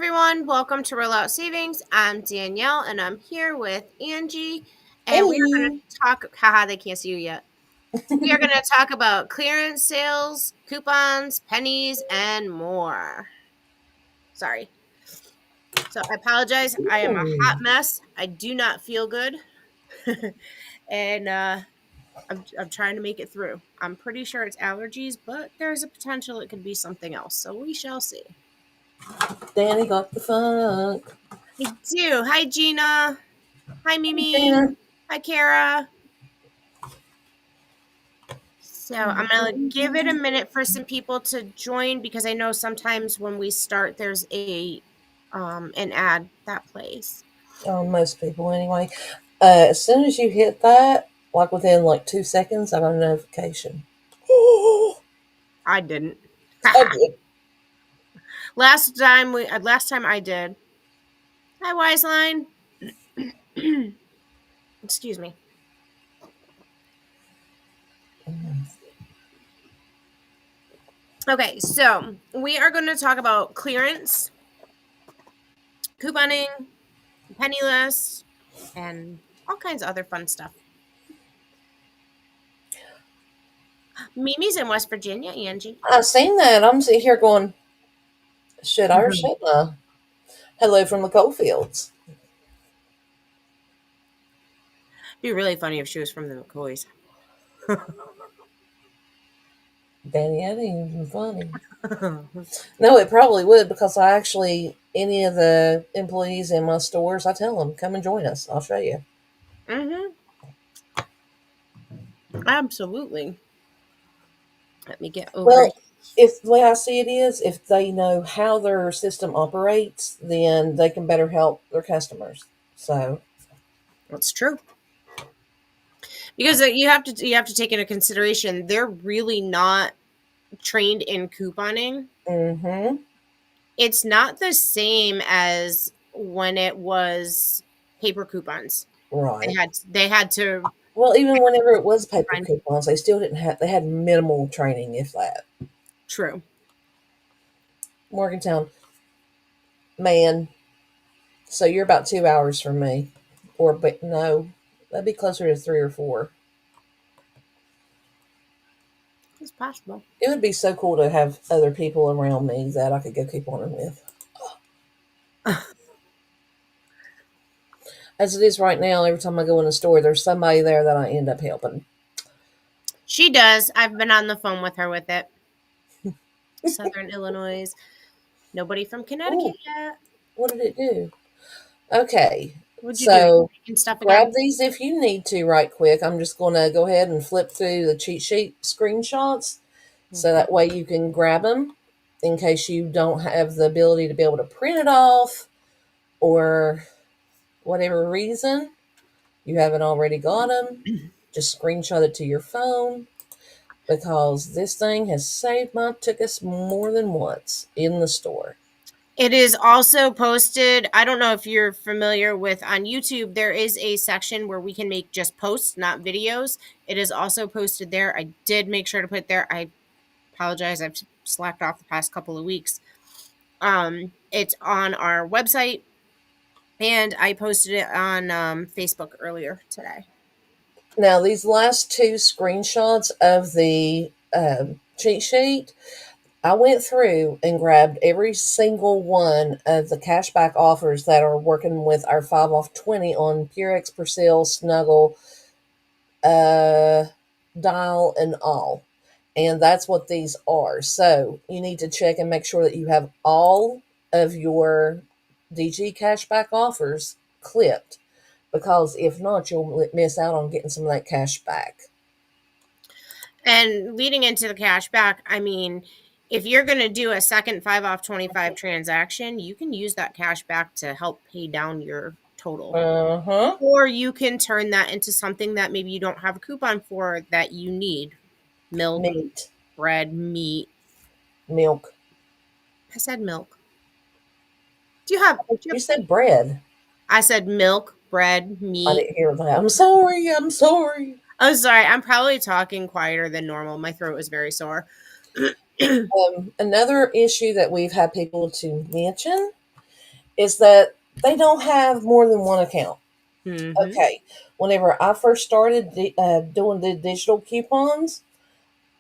everyone. Welcome to Roll Out Savings. I'm Danielle and I'm here with Angie. And we are going Hey. to talk, haha, they can't see you yet. We are going to talk about clearance sales, coupons, pennies, and more. Sorry. So I apologize. I am a hot mess. I do not feel good. and I'm trying to make it through. I'm pretty sure it's allergies, but there's a potential it could be something else. So we shall see. Danny got the funk. I do. Hi, Gina. Hi, Mimi. Gina. Hi, Kara. So I'm going to give it a minute for some people to join because I know sometimes when we start, there's an ad that plays. Oh, most people anyway. As soon as you hit that, like within 2 seconds, I got a notification. I didn't. I did. Last time I did. Hi, Wiseline. Excuse me. Okay, so we are going to talk about clearance, couponing, penny list, and all kinds of other fun stuff. Mimi's in West Virginia, Angie. I've seen that. I'm sitting here going, should I or shouldn't I? Hello from the coalfields. It'd be really funny if she was from the McCoys. Danny, that ain't even funny. No, it probably would because any of the employees in my stores, I tell them, come and join us. I'll show you. Mm-hmm. Absolutely. Let me get over. Well, if the way I see it is, if they know how their system operates, then they can better help their customers. So That's true. Because you have to take into consideration they're really not trained in couponing. mm-hmm. It's not the same as when it was paper coupons. Right. They had to. Well, even whenever it was paper coupons, they still didn't have. They had minimal training, if that. True. Morgantown, man. So you're about 2 hours from me, but no, that'd be closer to 3 or 4. It's possible. It would be so cool to have other people around me that I could go couponing with. As it is right now, every time I go in a store, there's somebody there that I end up helping. She does. I've been on the phone with her with it. Southern Illinois. Nobody from Connecticut yet. What did it do? Okay. What'd you So do? Stuff grab again? these if you need to right quick. I'm just going to go ahead and flip through the cheat sheet screenshots so that way you can grab them in case you don't have the ability to be able to print it off or whatever reason you haven't already got them. Just screenshot it to your phone because this thing has saved my tickets more than once in the store. It is also posted. I don't know if you're familiar with on YouTube, there is a section where we can make just posts, not videos. It is also posted there. I did make sure to put it there. I apologize. I've slacked off the past couple of weeks. It's on our website and I posted it on Facebook earlier today. Now, these last 2 screenshots of the cheat sheet, I went through and grabbed every single one of the cashback offers that are working with our 5 off 20 on Purex, Persil, Snuggle, Dial, and all. And that's what these are. So you need to check and make sure that you have all of your DG cashback offers clipped because if not, you'll miss out on getting some of that cash back. And leading into the cash back, I mean, if you're going to do a second 5 off 25 transaction, you can use that cash back to help pay down your total. Uh-huh. Or you can turn that into something that maybe you don't have a coupon for that you need. Milk, Meat. bread, meat. Milk. I said milk. You said bread. I said milk, bread, meat. I didn't hear that. I'm sorry. Oh, sorry. I'm probably talking quieter than normal. My throat is very sore. Another issue that we've had people to mention is that they don't have more than one account. Mm-hmm. Okay, whenever I first started doing the digital coupons,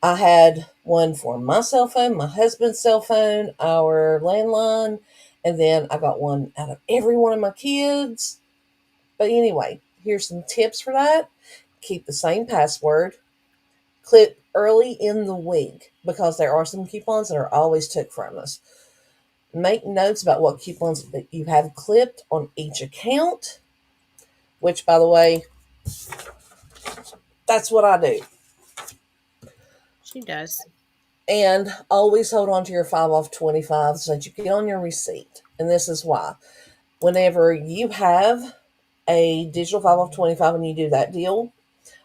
I had one for my cell phone, my husband's cell phone, our landline, and then I got one out of every one of my kids. But anyway, here's some tips for that. Keep the same password. Click early in the week because there are some coupons that are always took from us. Make notes about what coupons that you have clipped on each account, which, by the way, that's what I do. She does. And always hold on to your 5 off 25 so that you get on your receipt. And this is why. Whenever you have a digital 5 off 25 and you do that deal,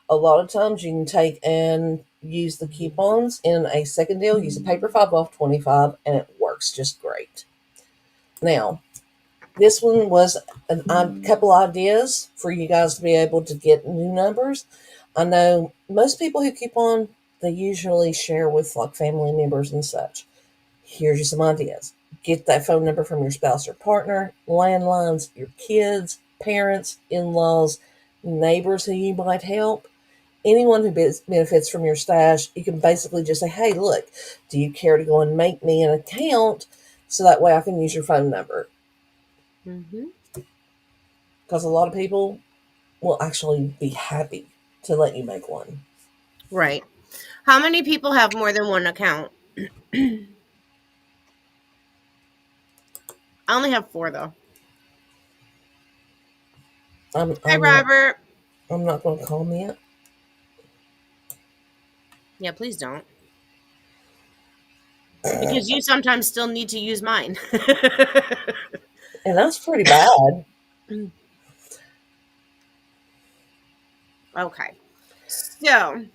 a lot of times you can take and use the coupons in a second deal, use a paper 5 off 25, and it works just great. Now, this one was a couple ideas for you guys to be able to get new numbers. I know most people who coupon, they usually share with like family members and such. Here's some ideas. Get that phone number from your spouse or partner, landlines, your kids, parents, in-laws, neighbors who you might help, anyone who benefits from your stash. You can basically just say, hey, look, do you care to go and make me an account so that way I can use your phone number? Mm-hmm. Because a lot of people will actually be happy to let you make one. Right. How many people have more than one account? I only have 4 though. I'm, Hi, I'm not. Robert. I'm not going to call me it. Yeah, please don't. Because you sometimes still need to use mine. And that's pretty bad. Okay. So,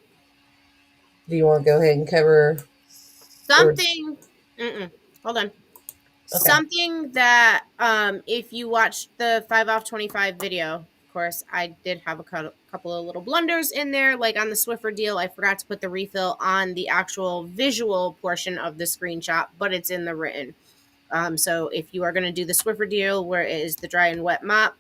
Do you want to go ahead and cover? Or something. Mm-mm, hold on. okay. Something that, if you watched the 5 off 25 video, of course, I did have a couple of little blunders in there. Like on the Swiffer deal, I forgot to put the refill on the actual visual portion of the screenshot, but it's in the written. So if you are going to do the Swiffer deal, where it is the dry and wet mop,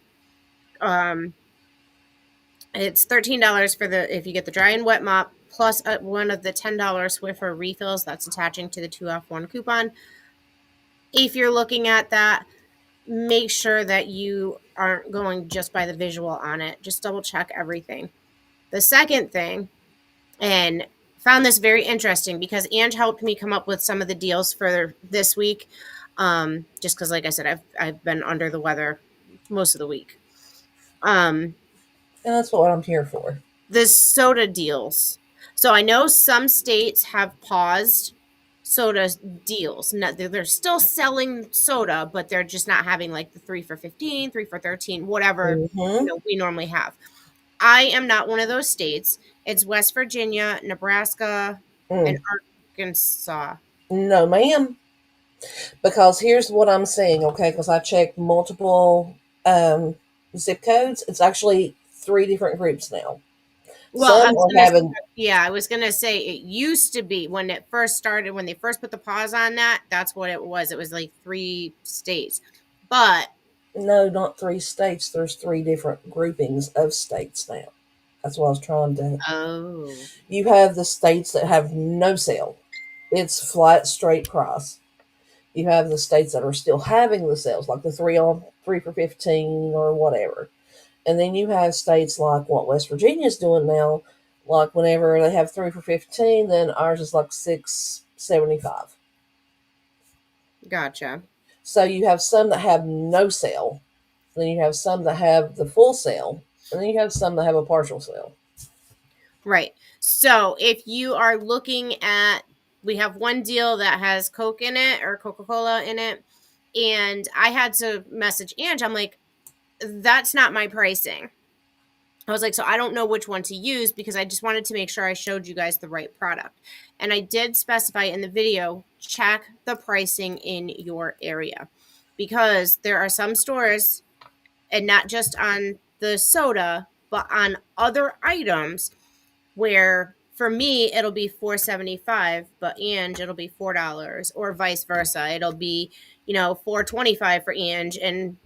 it's $13 for the if you get the dry and wet mop plus one of the $10 Swiffer refills that's attaching to the 2 off 1 coupon. If you're looking at that, make sure that you aren't going just by the visual on it. Just double check everything. The second thing, and found this very interesting because Ange helped me come up with some of the deals for this week. Just because, like I said, I've been under the weather most of the week. And that's what I'm here for. The soda deals. So I know some states have paused soda deals. No, they're still selling soda, but they're just not having like the 3 for 15, 3 for 13, whatever Mm-hmm. we normally have. I am not one of those states. It's West Virginia, Nebraska, and Arkansas. No, ma'am. Because here's what I'm saying, okay? Because I checked multiple um, zip codes. It's actually 3 different groups now. Well, Some are having. I was gonna say it used to be when it first started, when they first put the pause on that, that's what it was. It was like 3 states. But No, not 3 states. There's 3 different groupings of states now. That's what I was trying to. oh, You have the states that have no sale. It's flat, straight price. You have the states that are still having the sales, like the 3 for 15 or whatever. And then you have states like what West Virginia's doing now, like whenever they have 3 for 15, then ours is like 6.75. gotcha. So you have some that have no sale, then you have some that have the full sale, and then you have some that have a partial sale. Right. So if you are looking at, we have one deal that has Coke in it or Coca-Cola in it, and I had to message Ange. I'm like, that's not my pricing. I was like, so I don't know which one to use because I just wanted to make sure I showed you guys the right product. And I did specify in the video, check the pricing in your area because there are some stores, and not just on the soda, but on other items where for me, it'll be $4.75, but Ange, it'll be $4, or vice versa. It'll be, $4.25 for Ange and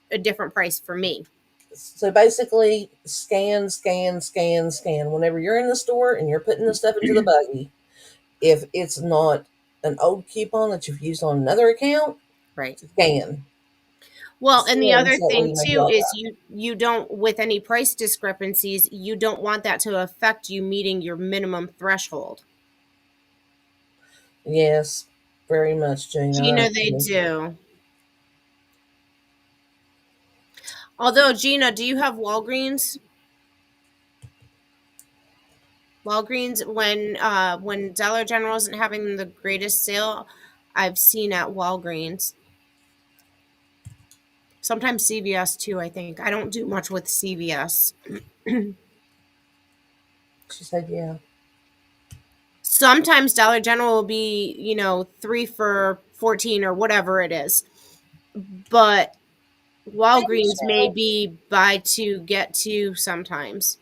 a different price for me. So basically, scan, scan, scan, scan. Whenever you're in the store and you're putting the stuff into the buggy, if it's not an old coupon that you've used on another account, Right. scan. Well, and the Scan other so that way thing you make too all is that. you don't, with any price discrepancies, you don't want that to affect you meeting your minimum threshold. Yes, very much, Gina. Gina, they do. Although, Gina, do you have Walgreens? Walgreens, when Dollar General isn't having the greatest sale, I've seen at Walgreens. Sometimes CVS too, I think. I don't do much with CVS. She said, yeah. Sometimes Dollar General will be, 3 for $14 or whatever it is. But Walgreens may be buy two, get two sometimes.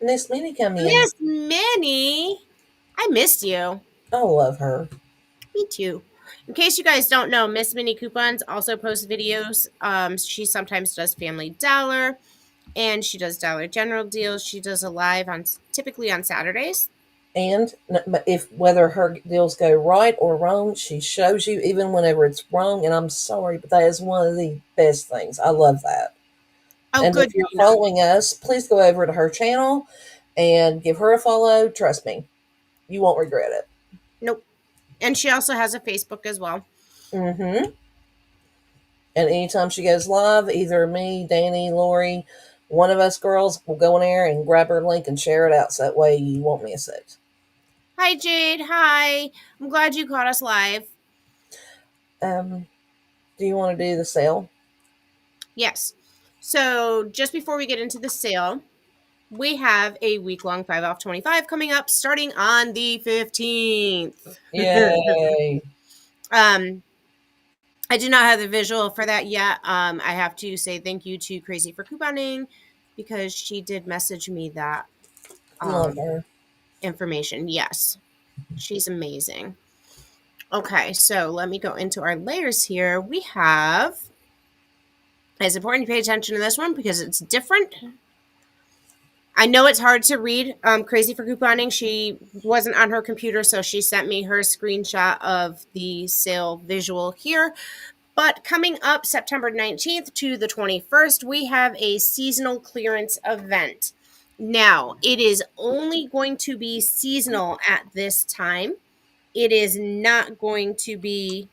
Miss Minnie come in. Miss Minnie, I missed you. I love her. Me too. In case you guys don't know, Miss Minnie Coupons also posts videos. She sometimes does Family Dollar, and she does Dollar General deals. She does a live typically on Saturdays. And if whether her deals go right or wrong, she shows you even whenever it's wrong. And I'm sorry, but that is one of the best things. I love that. Oh, and good. if you're following us, please go over to her channel and give her a follow. Trust me, you won't regret it. Nope. And she also has a Facebook as well. Mm-hmm. And anytime she goes live, either me, Danny, Lori, one of us girls will go in there and grab her link and share it out, so that way you won't miss it. Hi, Jade. Hi. I'm glad you caught us live. Do you want to do the sale? Yes. So just before we get into the sale, we have a week-long 5 off 25 coming up starting on the 15th. Yay. I do not have the visual for that yet. I have to say thank you to Crazy for Couponing because she did message me that Love her. information. Yes. She's amazing. Okay, so let me go into our layers here. We have, it's important to pay attention to this one because it's different. I know it's hard to read. Crazy for Couponing, she wasn't on her computer, so she sent me her screenshot of the sale visual here. But coming up September 19th to the 21st, we have a seasonal clearance event. Now, it is only going to be seasonal at this time. It is not going to be,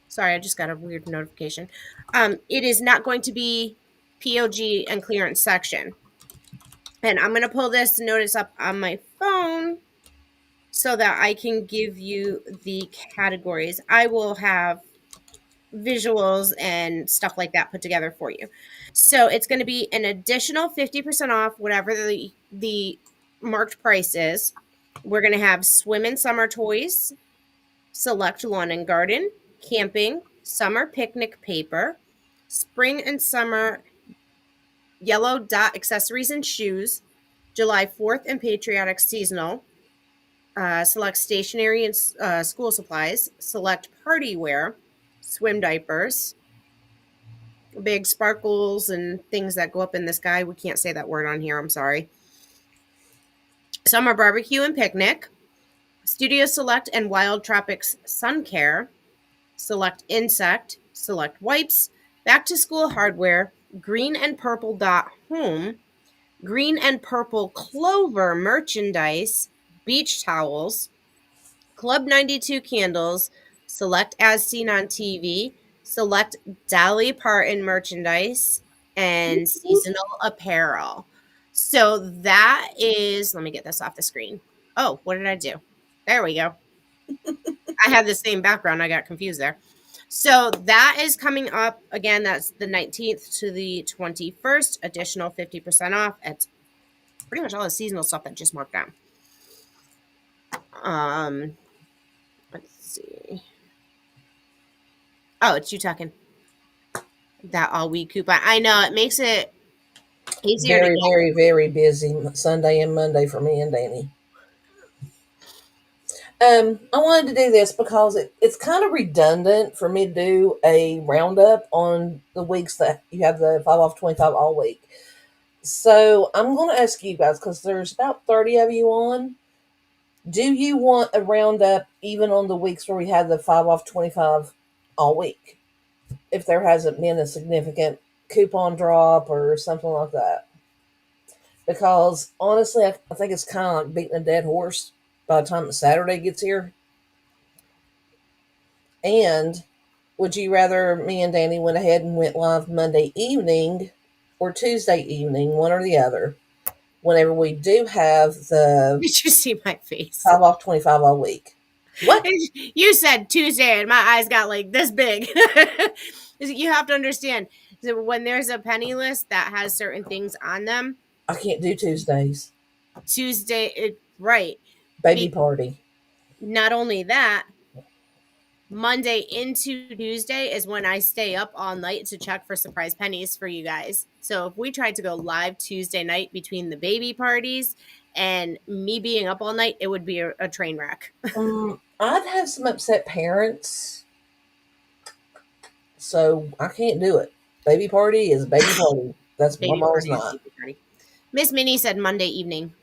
sorry, I just got a weird notification. It is not going to be POG and clearance section. And I'm going to pull this notice up on my phone so that I can give you the categories. I will have visuals and stuff like that put together for you. So it's going to be an additional 50% off whatever the marked price is. We're going to have swim and summer toys, select lawn and garden, camping, summer picnic paper, spring and summer yellow dot accessories and shoes, July 4th and patriotic seasonal, select stationery and school supplies, select party wear, swim diapers, big sparkles and things that go up in the sky. We can't say that word on here. I'm sorry. Summer barbecue and picnic, Studio Select and Wild Tropics sun care, select insect, select wipes, back to school hardware, green and purple dot home, green and purple clover merchandise, beach towels, Club 92 candles, select as seen on TV, select Dolly Parton merchandise, and seasonal apparel. So that is, let me get this off the screen. Oh, what did I do? There we go. I had the same background. I got confused there. So that is coming up. Again, that's the 19th to the 21st. Additional 50% off. It's pretty much all the seasonal stuff that just marked down. Let's see. Oh, it's you talking. That all week coupon. I know it makes it easier Very, to get. very, very busy Sunday and Monday for me and Danny. I wanted to do this because it's kind of redundant for me to do a roundup on the weeks that you have the 5 off 25 all week. So I'm going to ask you guys, because there's about 30 of you on. Do you want a roundup even on the weeks where we have the 5 off 25 all week? If there hasn't been a significant coupon drop or something like that. Because honestly, I think it's kind of like beating a dead horse by the time the Saturday gets here. And would you rather me and Danny went ahead and went live Monday evening or Tuesday evening, one or the other, whenever we do have the Did you see my face? 5 off 25 all week? What? You said Tuesday, and my eyes got like this big. You have to understand that when there's a penny list that has certain things on them, I can't do Tuesdays. Right. Baby party. Not only that, Monday into Tuesday is when I stay up all night to check for surprise pennies for you guys. So if we tried to go live Tuesday night between the baby parties and me being up all night, it would be a train wreck. I'd have some upset parents, so I can't do it. Baby party is baby party. That's Baby my mom's party is not. baby party. Miss Minnie said Monday evening.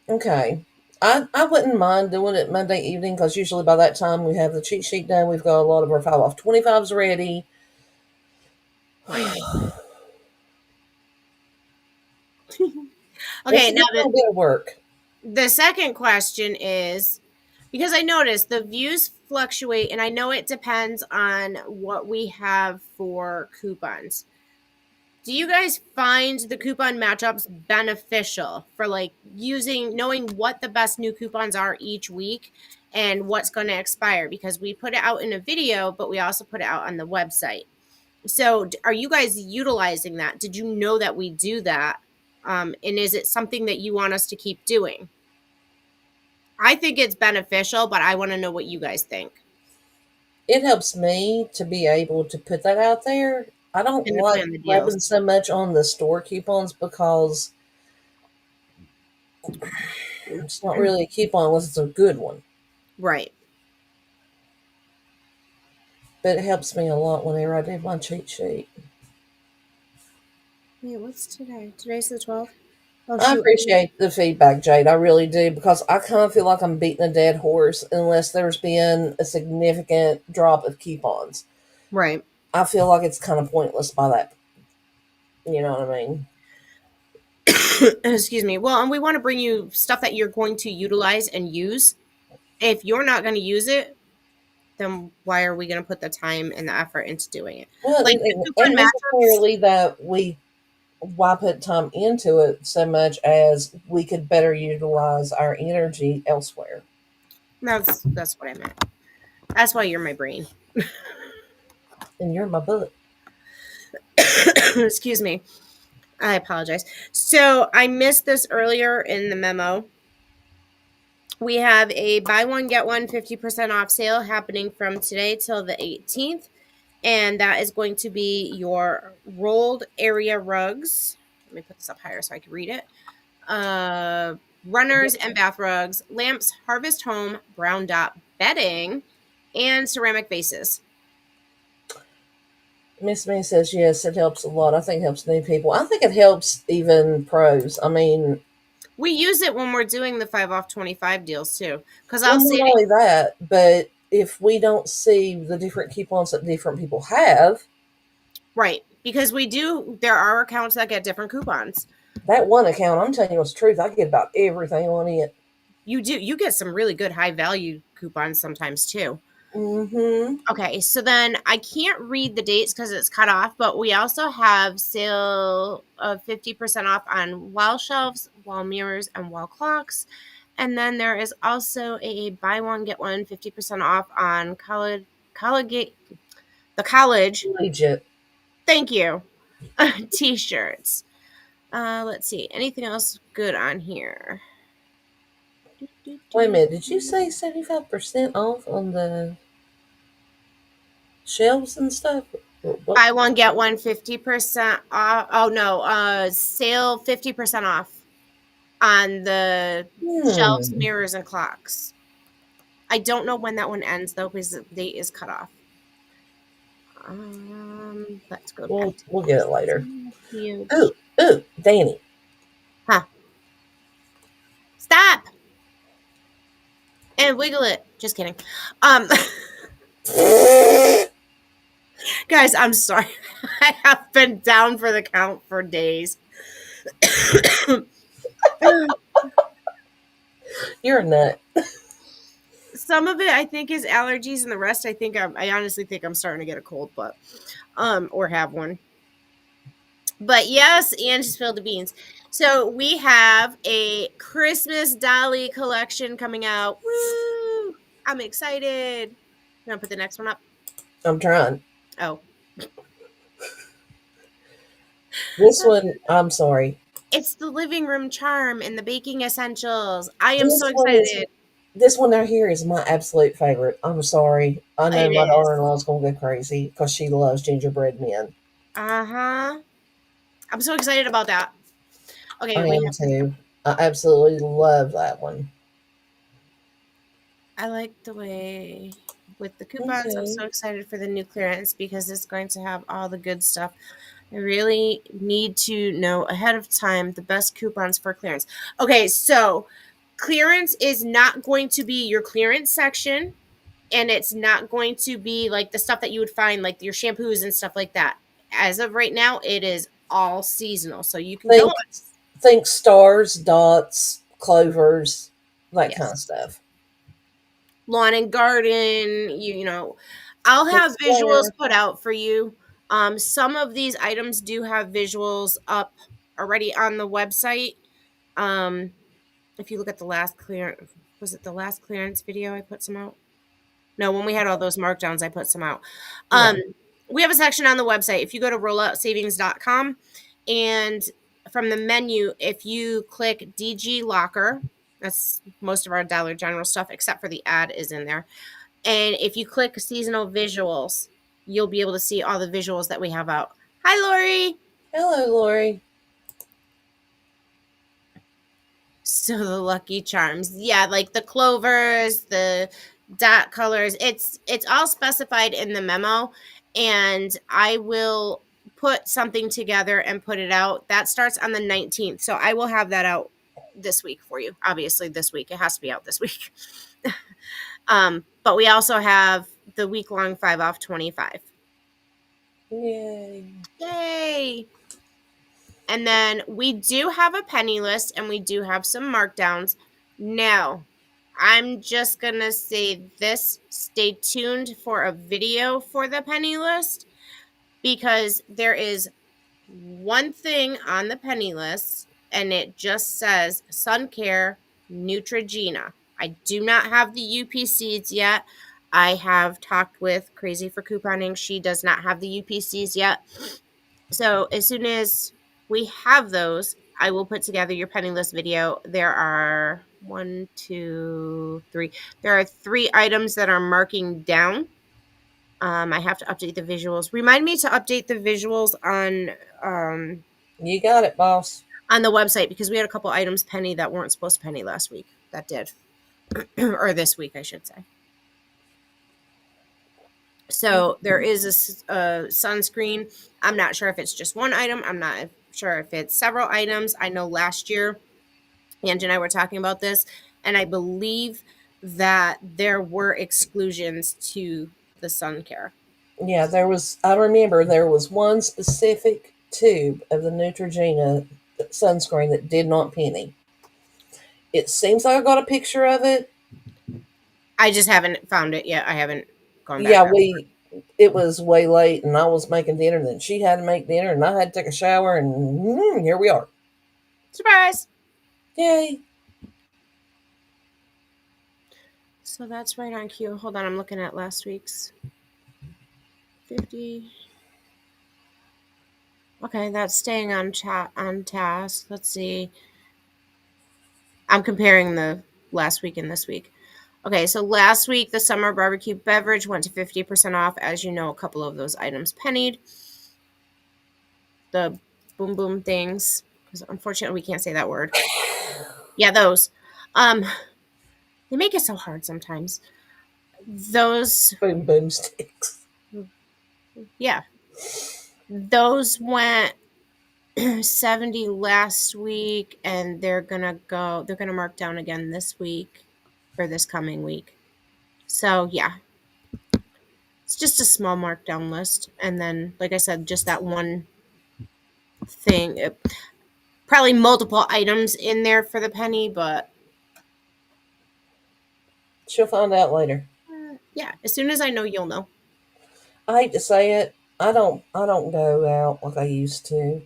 Okay. I wouldn't mind doing it Monday evening because usually by that time we have the cheat sheet done. We've got a lot of our 5 off 25s ready. Okay, now a bit of work. The second question is, because I noticed the views fluctuate, and I know it depends on what we have for coupons. Do you guys find the coupon matchups beneficial for like knowing what the best new coupons are each week and what's going to expire? Because we put it out in a video, but we also put it out on the website. So are you guys utilizing that? Did you know that we do that? And is it something that you want us to keep doing? I think it's beneficial, but I want to know what you guys think. It helps me to be able to put that out there. I don't like grabbing so much on the store coupons because it's not really a coupon unless it's a good one. Right. But it helps me a lot whenever I do my cheat sheet. Yeah, what's today? Today's the 12th? Oh, I appreciate the feedback, Jade. I really do, because I kind of feel like I'm beating a dead horse unless there's been a significant drop of coupons. Right. I feel like it's kind of pointless by that. You know what I mean? Excuse me. Well, and we want to bring you stuff that you're going to utilize and use. If you're not going to use it, then why are we going to put the time and the effort into doing it? Well, like and necessarily that why put time into it so much as we could better utilize our energy elsewhere. That's what I meant. That's why you're my brain. And you're my butt. Excuse me. I apologize. So I missed this earlier in the memo. We have a buy one, get one 50% off sale happening from today till the 18th. And that is going to be your rolled area rugs. Let me put this up higher so I can read it. Runners and bath rugs, lamps, Harvest Home, brown dot bedding, and ceramic vases. Miss May says, yes, it helps a lot. I think it helps new people. I think it helps even pros. I mean, we use it when we're doing the 5 off 25 deals too. Because not only that, but if we don't see the different coupons that different people have. Right. Because there are accounts that get different coupons. That one account, I'm telling you the truth, I get about everything on it. You do. You get some really good high value coupons sometimes too. Mm-hmm. Okay, so then I can't read the dates because it's cut off, but we also have sale of 50% off on wall shelves, wall mirrors, and wall clocks. And then there is also a buy one, get one 50% off on college. Collegiate. Thank you. T-shirts. Let's see. Anything else good on here? Wait a minute. Did you say 75% off on the shelves and stuff? What? Buy one, get one 50% off. Oh, no. Sale 50% off on the shelves, mirrors, and clocks. I don't know when that one ends though, because the date is cut off. Let's go back to We'll get it later. huge. Ooh, Danny. Huh. Stop and wiggle it. Just kidding. Guys, I'm sorry. I have been down for the count for days. You're a nut. Some of it I think is allergies, and the rest I honestly think I'm starting to get a cold, but or have one. But yes, and just spilled the beans. So we have a Christmas Dolly collection coming out. Woo! I'm excited. You want to put the next one up? I'm trying. Oh. This one, I'm sorry. It's the living room charm and the baking essentials. I am This so one is- excited. This one right here is my absolute favorite. I'm sorry. I know It my is. daughter-in-law is going to go crazy because she loves gingerbread men. Uh-huh. I'm so excited about that. Okay, I am too. I absolutely love that one. I like the way with the coupons. Okay. I'm so excited for the new clearance because it's going to have all the good stuff. I really need to know ahead of time the best coupons for clearance. Okay, so clearance is not going to be your clearance section, and it's not going to be like the stuff that you would find, like your shampoos and stuff like that. As of right now, it is all seasonal. So you can go on. Think stars, dots, clovers, that Yes. kind of stuff. Lawn and garden, you know, I'll have visuals put out for you. Some of these items do have visuals up already on the website. If you look at the last was it the last clearance video I put some out? No, when we had all those markdowns, I put some out. We have a section on the website. If you go to rolloutsavings.com and from the menu, if you click DG Locker, that's most of our Dollar General stuff, except for the ad is in there. And if you click seasonal visuals, you'll be able to see all the visuals that we have out. Hi, Lori. Hello, Lori. So the Lucky Charms. Yeah, like the clovers, the dot colors. It's all specified in the memo, and I will put something together and put it out. That starts on the 19th. So I will have that out this week for you. Obviously this week. It has to be out this week. But we also have the week-long 5 off 25. Yay! And then we do have a penny list and we do have some markdowns. Now, I'm just going to say this. Stay tuned for a video for the penny list because there is one thing on the penny list and it just says Sun Care Neutrogena. I do not have the UP seeds yet. I have talked with Crazy for Couponing. She does not have the UPCs yet. So as soon as we have those, I will put together your penny list video. There are 1, 2, 3. There are 3 items that are marking down. I have to update the visuals. Remind me to update the visuals on You got it, boss. On the website because we had a couple items penny that weren't supposed to penny last week. That did. Or this week, I should say. So there is a sunscreen. I'm not sure if it's just one item. I'm not sure if it's several items. I know last year, Angie and I were talking about this, and I believe that there were exclusions to the sun care. Yeah, I remember there was one specific tube of the Neutrogena sunscreen that did not penny. It seems like I got a picture of it. I just haven't found it yet. I haven't gone back. Yeah, it was way late and I was making dinner and then she had to make dinner and I had to take a shower and here we are. Surprise! Yay. So that's right on cue. Hold on, I'm looking at last week's 50. Okay, that's staying on task. Let's see. I'm comparing the last week and this week. Okay, so last week the summer barbecue beverage went to 50% off. As you know, a couple of those items pennied. The boom boom things, because unfortunately we can't say that word. Yeah, those. They make it so hard sometimes. those, Boom boom sticks. yeah, those went 70 last week, and they're gonna mark down again this week, or this coming week. So yeah, it's just a small markdown list, and then like I said, just that one thing. Probably multiple items in there for the penny, but She'll find out later. yeah, as soon as I know, you'll know. I hate to say it. I don't go out like I used to.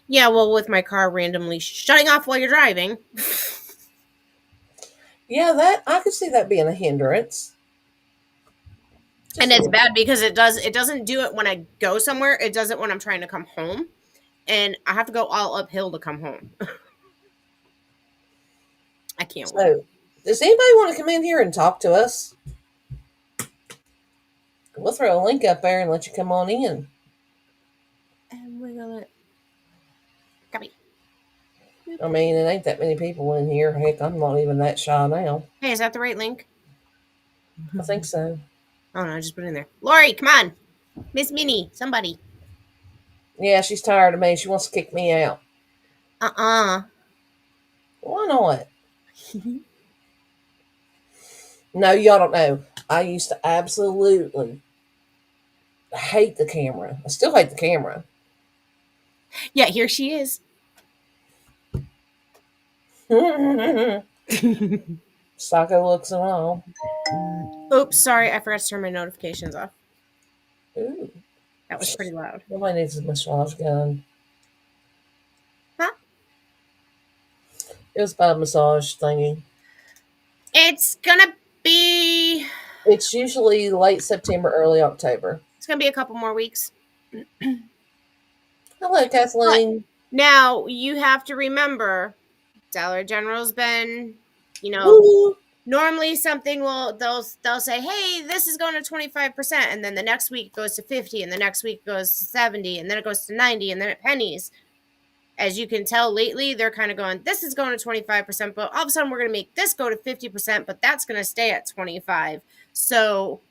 Yeah, well, with my car randomly shutting off while you're driving. Yeah, that I could see that being a hindrance. And Just a it's little. bad because it doesn't do it when I go somewhere. It does it when I'm trying to come home. And I have to go all uphill to come home. I can't wait. So, does anybody want to come in here and talk to us? We'll throw a link up there and let you come on in. And wiggle it. Copy. I mean, it ain't that many people in here. Heck, I'm not even that shy now. Hey, is that the right link? I think so. Oh no, I just put it in there. Lori, come on. Miss Minnie, somebody. Yeah, she's tired of me. She wants to kick me out. Uh-uh. Why not? No, y'all don't know. I used to absolutely hate the camera. I still hate the camera. Yeah, here she is. Psycho looks and all. Oops, sorry, I forgot to turn my notifications off. Ooh, That was pretty loud. nobody needs a massage gun. Huh? It was by a massage thingy. It's gonna be It's usually late September, early October. a couple more weeks. Hello, Kathleen. Now you have to remember, Dollar General's been, Woo. normally something they'll say, hey, this is going to 25%, and then the next week it goes to 50, and the next week it goes to 70, and then it goes to 90, and then it pennies. As you can tell lately, they're kind of going, this is going to 25%, but all of a sudden we're going to make this go to 50%, but that's going to stay at 25. So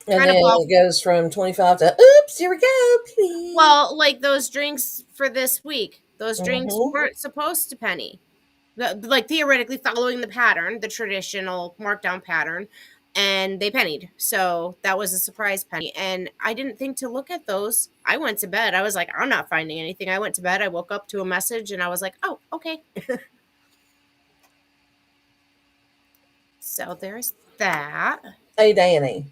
And kind then of it goes from 25 to, oops, here we go. Please. well, like those drinks for this week, those drinks Mhm. weren't supposed to penny. Like theoretically following the pattern, the traditional markdown pattern, and they pennied. So that was a surprise penny. And I didn't think to look at those. I went to bed. I was like, I'm not finding anything. I went to bed. I woke up to a message and I was like, oh, okay. So there's that. Hey, Danny,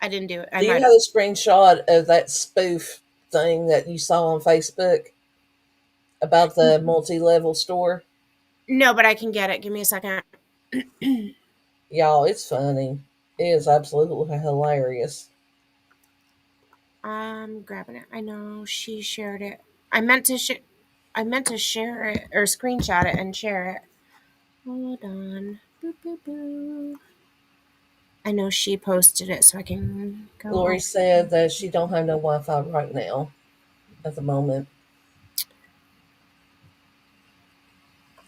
I didn't do it. do you have a screenshot of that spoof thing that you saw on Facebook about the multi-level store? No, but I can get it. Give me a second. Y'all, it's funny. It is absolutely hilarious. I'm grabbing it. I know she shared it. I meant to share it or screenshot it and share it. Hold on. Boop, boop, boop. I know she posted it, so I can go. Lori said that she don't have no Wi-Fi right now at the moment.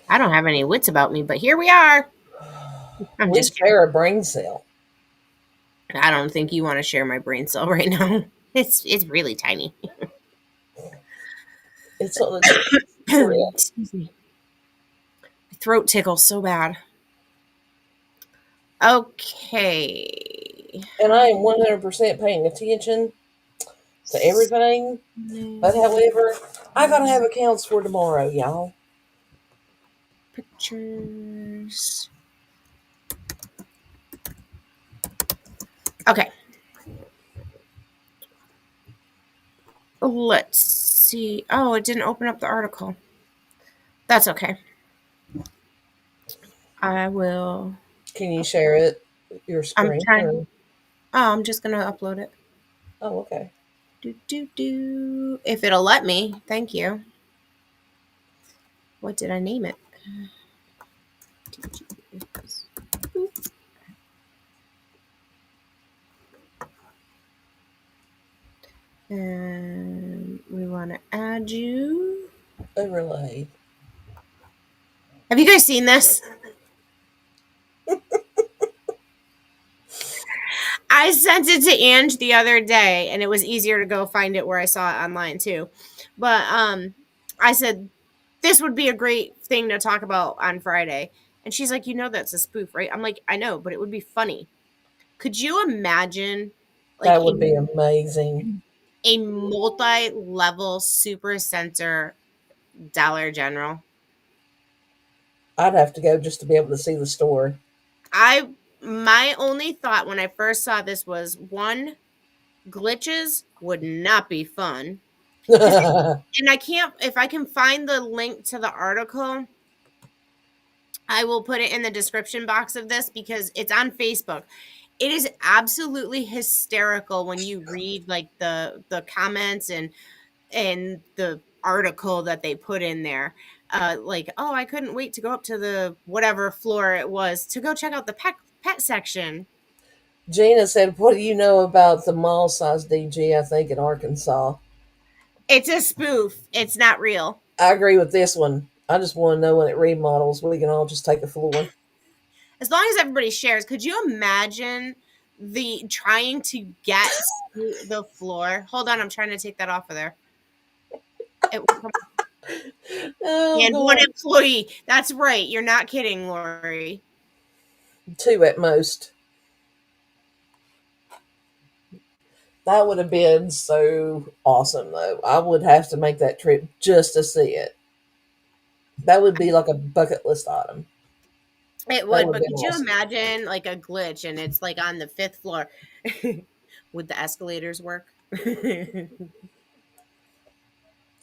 I don't have any wits about me, but here we are. I'm We just kidding. share a brain cell. I don't think you want to share my brain cell right now. It's really tiny. It's on the Excuse me. My throat tickles so bad. Okay. and I am 100% paying attention to everything. But however, I gotta have accounts for tomorrow, y'all. Pictures. Okay. Let's see. Oh, it didn't open up the article. That's okay. I will. Can you share it? Your screen? I'm trying. Oh, I'm just gonna upload it. Oh, okay. Do. If it'll let me. Thank you. What did I name it? And we want to add you. Overlay. Have you guys seen this? I sent it to Ange the other day, and it was easier to go find it where I saw it online too. But I said this would be a great thing to talk about on Friday, and she's like, that's a spoof, right? I'm like, I know, but it would be funny. Could you imagine, like That would be amazing. a multi-level super center Dollar General? I'd have to go just to be able to see the store. My only thought when I first saw this was one, glitches would not be fun. And I can't, if I can find the link to the article, I will put it in the description box of this because it's on Facebook. It is absolutely hysterical when you read like the comments and the article that they put in there. Like, oh, I couldn't wait to go up to the whatever floor it was to go check out the pet section. Gina said, "What do you know about the mall size DG? I think in Arkansas." It's a spoof. It's not real. I agree with this one. I just want to know when it remodels, we can all just take a floor. As long as everybody shares, could you imagine the trying to get to the floor? Hold on, I'm trying to take that off of there. It will come Oh, and God. one employee. That's right. You're not kidding, Lori. 2 at most. That would have been so awesome, though. I would have to make that trip just to see it. That would be like a bucket list item. It That would, would but be could you awesome. imagine like a glitch and it's like on the fifth floor? Would the escalators work?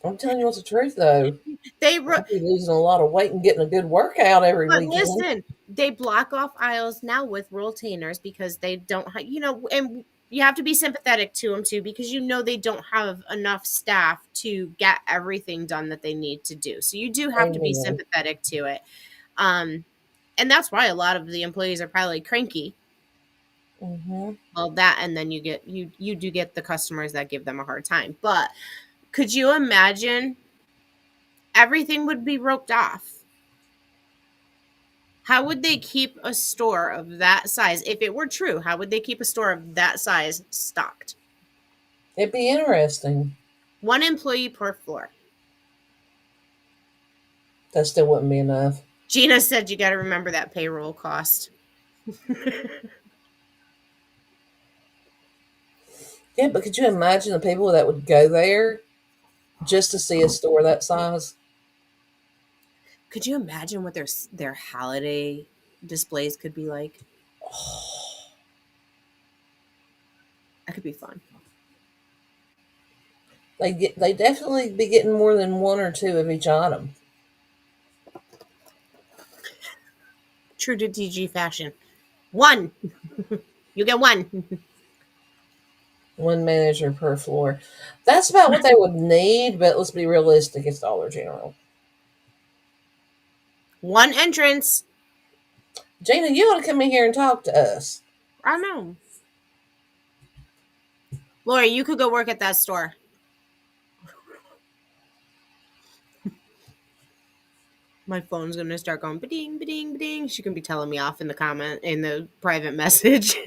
I'm telling you what's the truth, though. They I'd be losing a lot of weight and getting a good workout every But weekend. listen, they block off aisles now with rotainers because they don't, and you have to be sympathetic to them too because they don't have enough staff to get everything done that they need to do. So you do have to be Amen. sympathetic to it. And that's why a lot of the employees are probably cranky. Mm-hmm. Well, that and then you do get the customers that give them a hard time. But could you imagine everything would be roped off? How would they keep a store of that size? If it were true, how would they keep a store of that size stocked? It'd be interesting. One employee per floor. That still wouldn't be enough. Gina said you got to remember that payroll cost. Yeah, but could you imagine the people that would go there just to see a store that size? Could you imagine what their holiday displays could be like? That could be fun. They definitely be getting more than 1 or 2 of each item. True to DG fashion. One. You get one. 1 manager per floor. That's about what they would need, but let's be realistic. It's Dollar General. One entrance. Gina, you ought to come in here and talk to us. I know. Lori, you could go work at that store. My phone's gonna start going ba-ding, ba-ding, ba-ding. She can be telling me off in the private message.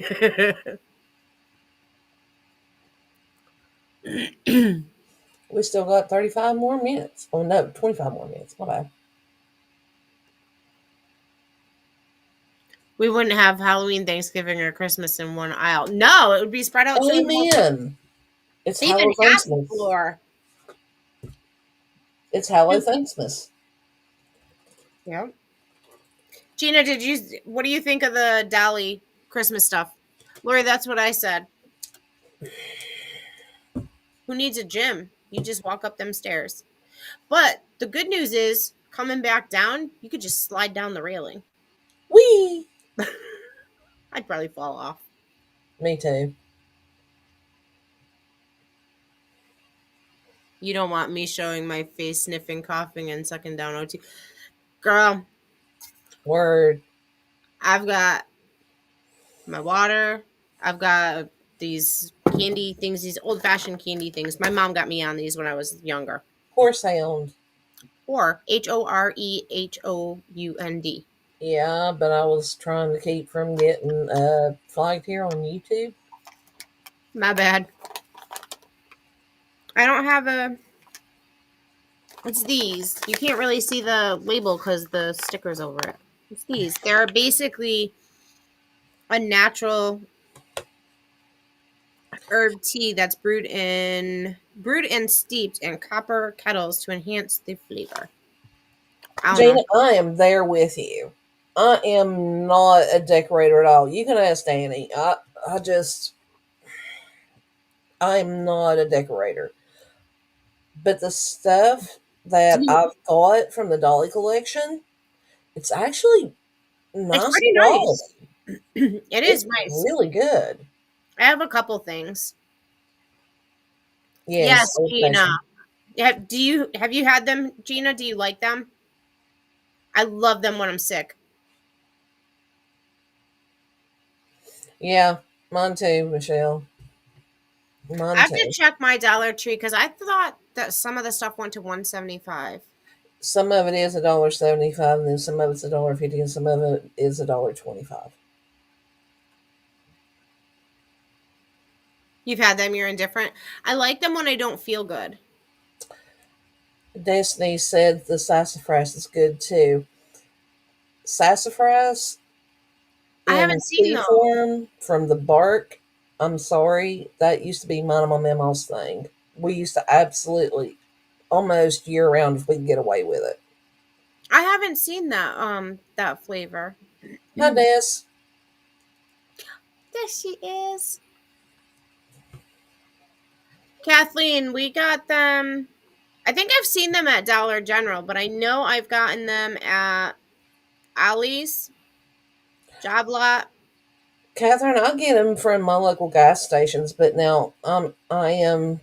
We still got 35 more minutes. Oh, no, 25 more minutes. My bad. We wouldn't have Halloween, Thanksgiving, or Christmas in one aisle. No, it would be spread out. Amen. It's Even Hallow half the Thanksmas. floor. It's Hallow Thanksmas. Yep. Gina, what do you think of the Dolly Christmas stuff? Lori, that's what I said. Who needs a gym? You just walk up them stairs. But the good news is, coming back down, you could just slide down the railing. Whee! I'd probably fall off. Me too. You don't want me showing my face, sniffing, coughing, and sucking down OT. Girl, Word. I've got my water. I've got these candy things, these old-fashioned candy things. My mom got me on these when I was younger. Horsehound. Or HOREHOUND. Yeah, but I was trying to keep from getting flagged here on YouTube. My bad. I don't have a. It's these. You can't really see the label because the sticker's over it. It's these. They're basically a natural herb tea that's brewed and steeped in copper kettles to enhance the flavor. I don't Gina, know. I am there with you. I am not a decorator at all. You can ask Danny. I just, I'm not a decorator. But the stuff that I've got from the Dolly collection, it's actually It's nice pretty quality. nice. It is It's nice. really good. I have a couple things. Yes, Yes, old Gina. fashioned. Have you had them, Gina? Do you like them? I love them when I'm sick. Yeah, mine too, Michelle. I Mine have to too. check my Dollar Tree because I thought that some of the stuff went to 175. Some of it is $1.75, and then some of it's $1.50, and some of it is $1.25. You've had them, you're indifferent. I like them when I don't feel good. Destiny said the sassafras is good too. Sassafras I in haven't seen tea those. form from the bark. I'm sorry, that used to be mine and my mama's thing. We used to absolutely almost year round if we could get away with it. I haven't seen that flavor. Hi, There Des. she is. Kathleen, we got them. I think I've seen them at Dollar General, but I know I've gotten them at Ollie's, Job Lot. Catherine, I get them from my local gas stations, but now I am.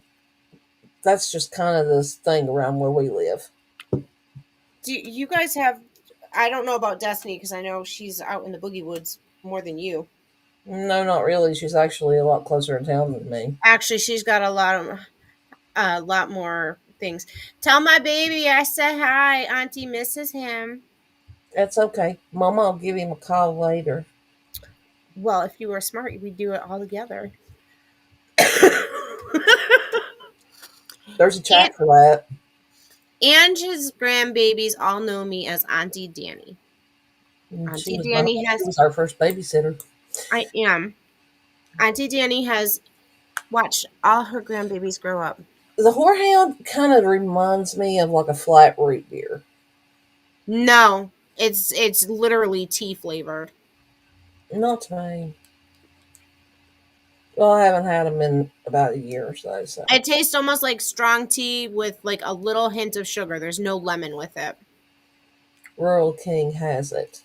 That's just kind of this thing around where we live. Do you guys have? I don't know about Destiny because I know she's out in the boogie woods more than you. No, not really. She's actually a lot closer in town than me. Actually, she's got a lot more things. Tell my baby I said hi. Auntie misses him. That's okay. Mama will give him a call later. Well, if you were smart, we'd do it all together. There's a And chat for that. Angie's grandbabies all know me as Auntie Danny. And Auntie Danny she has. was our first babysitter. I am. Auntie Danny has watched all her grandbabies grow up. The Whorehound kind of reminds me of like a flat root beer. No, it's literally tea flavored. Not to me. Well, I haven't had them in about a year or so. So It tastes almost like strong tea with like a little hint of sugar. There's no lemon with it. Rural King has it.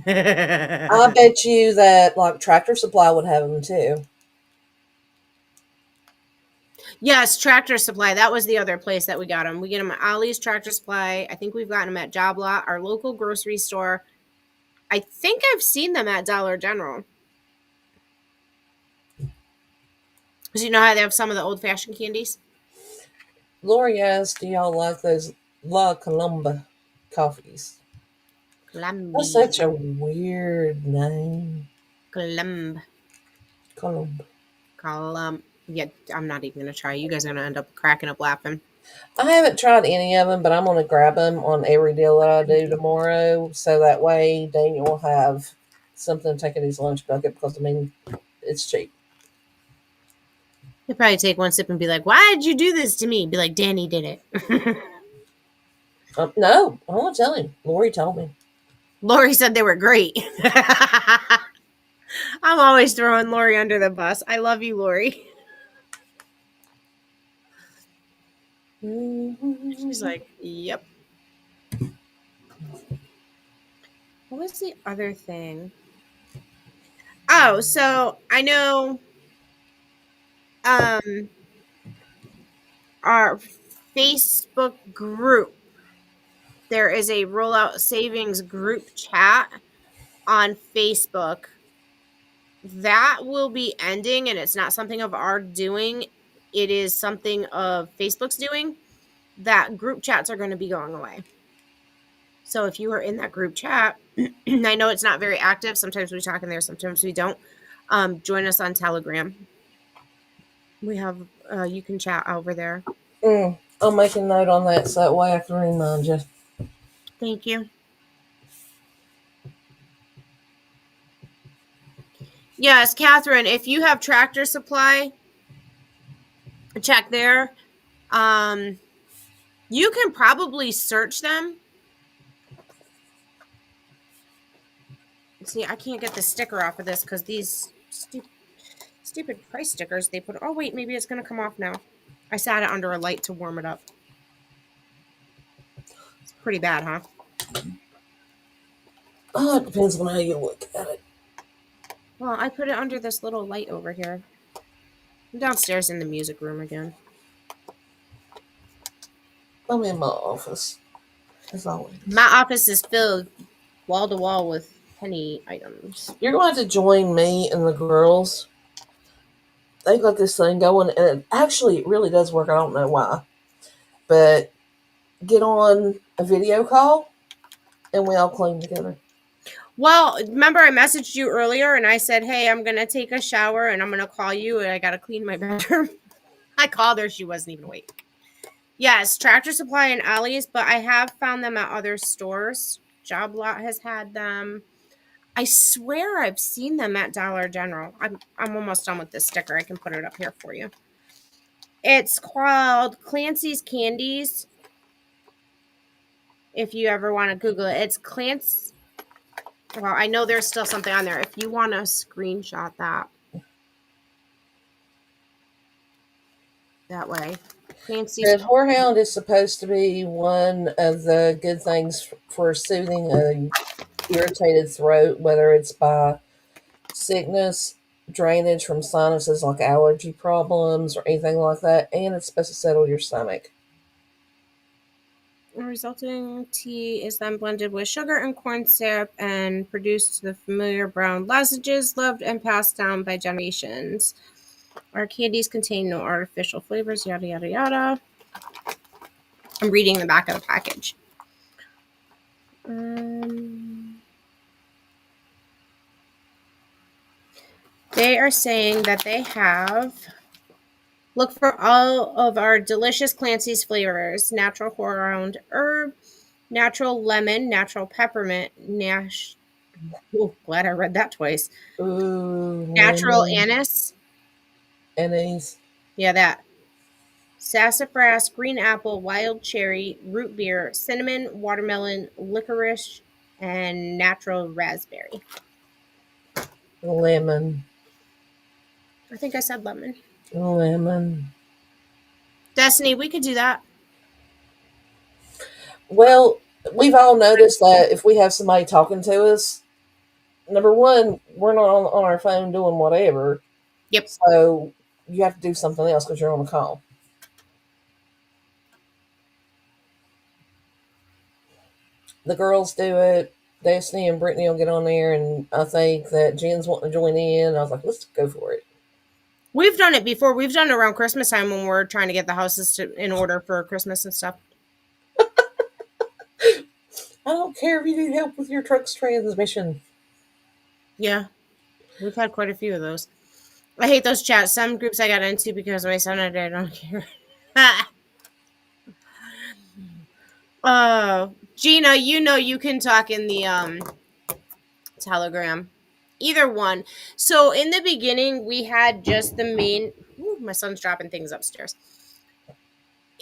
I bet you that like Tractor Supply would have them too. Yes, Tractor Supply. That was the other place that we got them. We get them at Ollie's Tractor Supply. I think we've gotten them at Job Lot, our local grocery store. I think I've seen them at Dollar General. Because you know how they have some of the old fashioned candies? Lori asked, "Do y'all like those La Colomba coffees?" That's Columbi. such a weird name. Columb. Colomba. Columb. Yeah, I'm not even going to try. You guys are going to end up cracking up laughing. I haven't tried any of them, but I'm going to grab them on every deal that I do tomorrow, so that way Daniel will have something to take in his lunch bucket because I mean it's cheap. He'll probably take one sip and be like, "Why did you do this to me?" Be like, "Danny did it." No, I want to tell him. Lori told me. Lori said they were great. I'm always throwing Lori under the bus. I love you, Lori. She's like, "Yep." What was the other thing? Oh, so I know um our Facebook group, there is a rollout savings group chat on Facebook that will be ending, and it's not something of our doing. It is something of Facebook's doing. That group chats are going to be going away. So if you are in that group chat, I know it's not very active. Sometimes we talk in there, sometimes we don't. Join us on Telegram. We have you can chat over there. I'll make a note on that so that way I can remind you. Thank you. Yes, Catherine, if you have Tractor Supply, check there. You can probably search them. See, I can't get the sticker off of this because these stupid price stickers they put. Oh wait, maybe it's gonna come off now. I sat it under a light to warm it up. It's pretty bad, huh? Oh, it depends on how you look at it. Well, I put it under this little light over here. I'm downstairs in the music room again. I'm in my office, as always. My office is filled wall to wall with penny items. You're going to have to join me and the girls. They got this thing going, and it really does work. I don't know why. But get on a video call, and we all clean together. Well, remember I messaged you earlier and I said, hey, I'm going to take a shower and I'm going to call you and I got to clean my bedroom. I called her. She wasn't even awake. Yes, Tractor Supply and Ollie's, but I have found them at other stores. Job Lot has had them. I swear I've seen them at Dollar General. I'm almost done with this sticker. I can put it up here for you. It's called Clancy's Candies. If you ever want to Google it, it's Clancy. Well, I know there's still something on there. If you want to screenshot that way. Clancy's. The Whorehound is supposed to be one of the good things for soothing a irritated throat, whether it's by sickness, drainage from sinuses like allergy problems or anything like that, and it's supposed to settle your stomach. The resulting tea is then blended with sugar and corn syrup and produced to the familiar brown lozenges loved and passed down by generations. Our candies contain no artificial flavors, yada, yada, yada. I'm reading the back of the package. They are saying that they have... Look for all of our delicious Clancy's flavors. Natural whorehound herb, natural lemon, natural peppermint, glad I read that twice. Ooh, Natural lemon, anise. anise. Yeah, that. Sassafras, green apple, wild cherry, root beer, cinnamon, watermelon, licorice, and natural raspberry. Lemon. I think I said lemon. Lemon. Destiny, we could do that. Well, we've all noticed that if we have somebody talking to us, number one, we're not on our phone doing whatever. Yep. So you have to do something else because you're on a call. The girls do it. Destiny and Brittany will get on there, and I think that Jen's wanting to join in. I was like, let's go for it. We've done it before. We've done it around Christmas time when we're trying to get the houses in order for Christmas and stuff. I don't care if you need help with your truck's transmission. Yeah. We've had quite a few of those. I hate those chats. Some groups I got into because my son and I don't care. Gina, you can talk in the Telegram. Either one. So in the beginning, we had just the main... Ooh, my son's dropping things upstairs.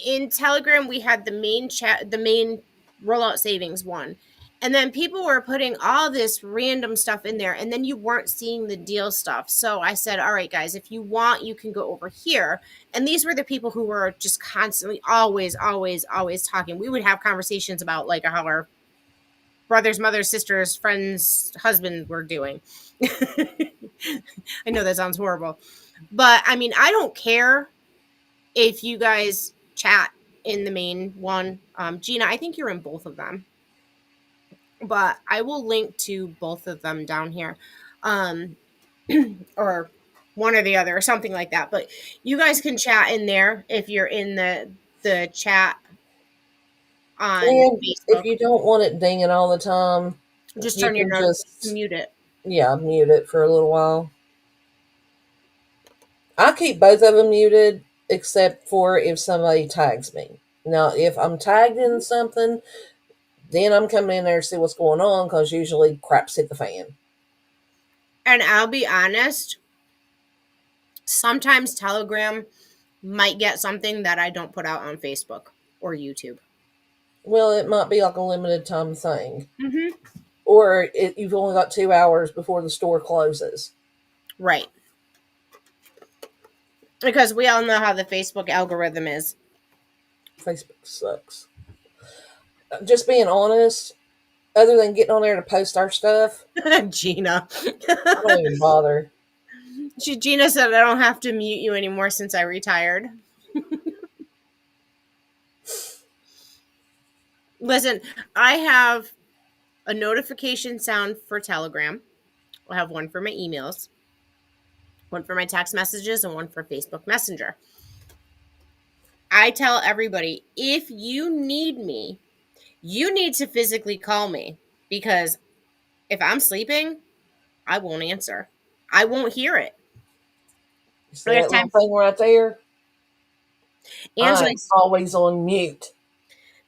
In Telegram, we had the main chat, the main rollout savings one. And then people were putting all this random stuff in there, and then you weren't seeing the deal stuff. So I said, all right, guys, if you want, you can go over here. And these were the people who were just constantly, always talking. We would have conversations about like how our brothers, mothers, sisters, friends, husband were doing. I know that sounds horrible. But I mean, I don't care if you guys chat in the main one. Gina, I think you're in both of them. But I will link to both of them down here. Or one or the other or something like that. But you guys can chat in there if you're in the chat on And Facebook. if you don't want it dinging all the time, Just turn your notes, mute it. Yeah, mute it for a little while. I keep both of them muted except for if somebody tags me. Now, if I'm tagged in something, then I'm coming in there to see what's going on because usually crap's hit the fan. And I'll be honest, sometimes Telegram might get something that I don't put out on Facebook or YouTube. Well, it might be like a limited time thing. Mm-hmm. Or you've only got 2 hours before the store closes. Right. Because we all know how the Facebook algorithm is. Facebook sucks. Just being honest, other than getting on there to post our stuff, Gina. I don't even bother. Gina said I don't have to mute you anymore since I retired. Listen, I have a notification sound for Telegram. I have one for my emails, one for my text messages, and one for Facebook Messenger. I tell everybody, if you need me, you need to physically call me, because if I'm sleeping, I won't answer. I won't hear it. You see that little Time. thing right there? Angela, I'm always on mute.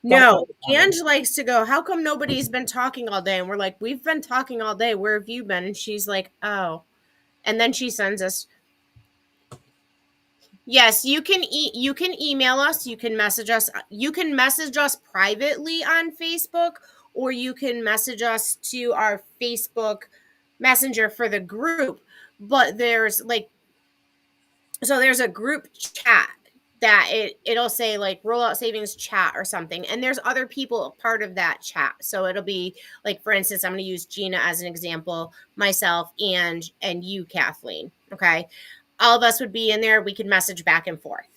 no, Ange likes to go, how come nobody's been talking all day? And we're like, we've been talking all day. Where have you been? And she's like, oh. And then she sends us. Yes, you can you can email us, you can message us. You can message us privately on Facebook, or you can message us to our Facebook Messenger for the group. But there's there's a group chat that it'll say like rollout savings chat or something, and there's other people part of that chat. So it'll be like, for instance, I'm going to use Gina as an example, myself and you, Kathleen. Okay, all of us would be in there. We could message back and forth.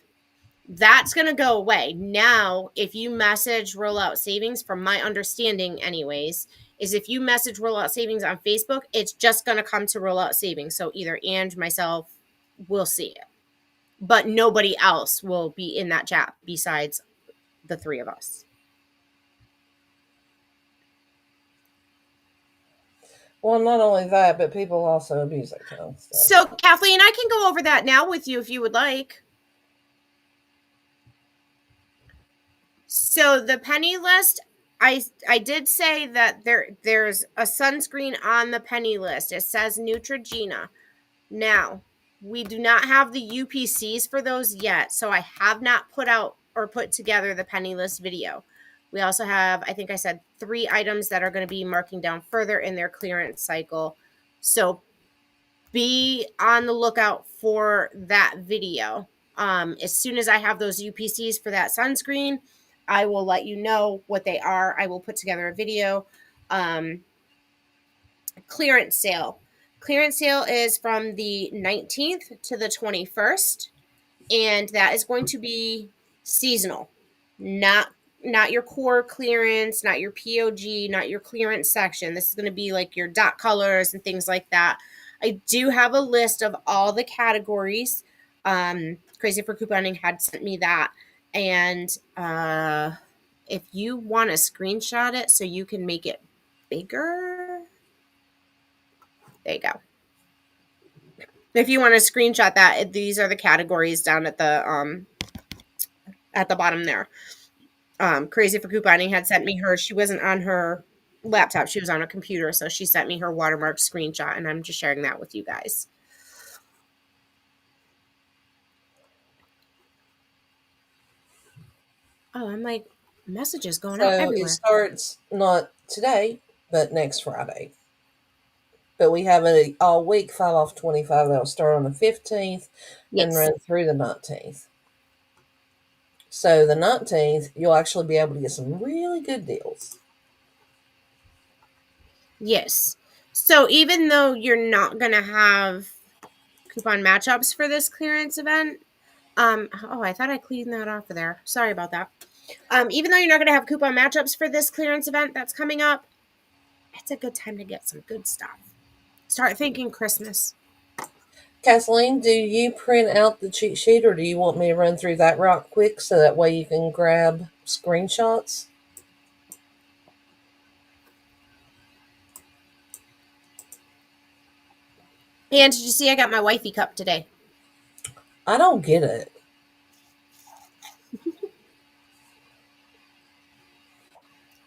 That's going to go away now. If you message rollout savings, from my understanding anyways, is if you message rollout savings on Facebook, it's just going to come to rollout savings. So either Ange, myself will see it, but nobody else will be in that chat besides the three of us. Well, not only that, but people also abuse that kind of stuff. So, Kathleen, I can go over that now with you if you would like. So the penny list, I did say that there's a sunscreen on the penny list. It says Neutrogena. Now, we do not have the UPCs for those yet, so I have not put out or put together the penny list video. We also have, I think I said, 3 items that are going to be marking down further in their clearance cycle. So be on the lookout for that video. As soon as I have those UPCs for that sunscreen, I will let you know what they are. I will put together a video. Clearance sale. Clearance sale is from the 19th to the 21st, and that is going to be seasonal, not your core clearance, not your POG, not your clearance section. This is going to be like your dot colors and things like that. I do have a list of all the categories. Crazy for Couponing had sent me that, and if you want to screenshot it so you can make it bigger, there you go. If you want to screenshot that, these are the categories down at the bottom there. Crazy for Couponing had sent me her. She wasn't on her laptop. She was on a computer. So she sent me her watermark screenshot, and I'm just sharing that with you guys. Oh, I'm like, messages going out everywhere. It starts not today, but next Friday. But we have an all week 5 off 25 that'll start on the 15th and run through the 19th. So the 19th, you'll actually be able to get some really good deals. Yes. So even though you're not going to have coupon matchups for this clearance event, I thought I cleaned that off of there. Sorry about that. Even though you're not going to have coupon matchups for this clearance event that's coming up, it's a good time to get some good stuff. Start thinking Christmas. Kathleen, do you print out the cheat sheet, or do you want me to run through that right quick so that way you can grab screenshots? And did you see I got my wifey cup today? I don't get it.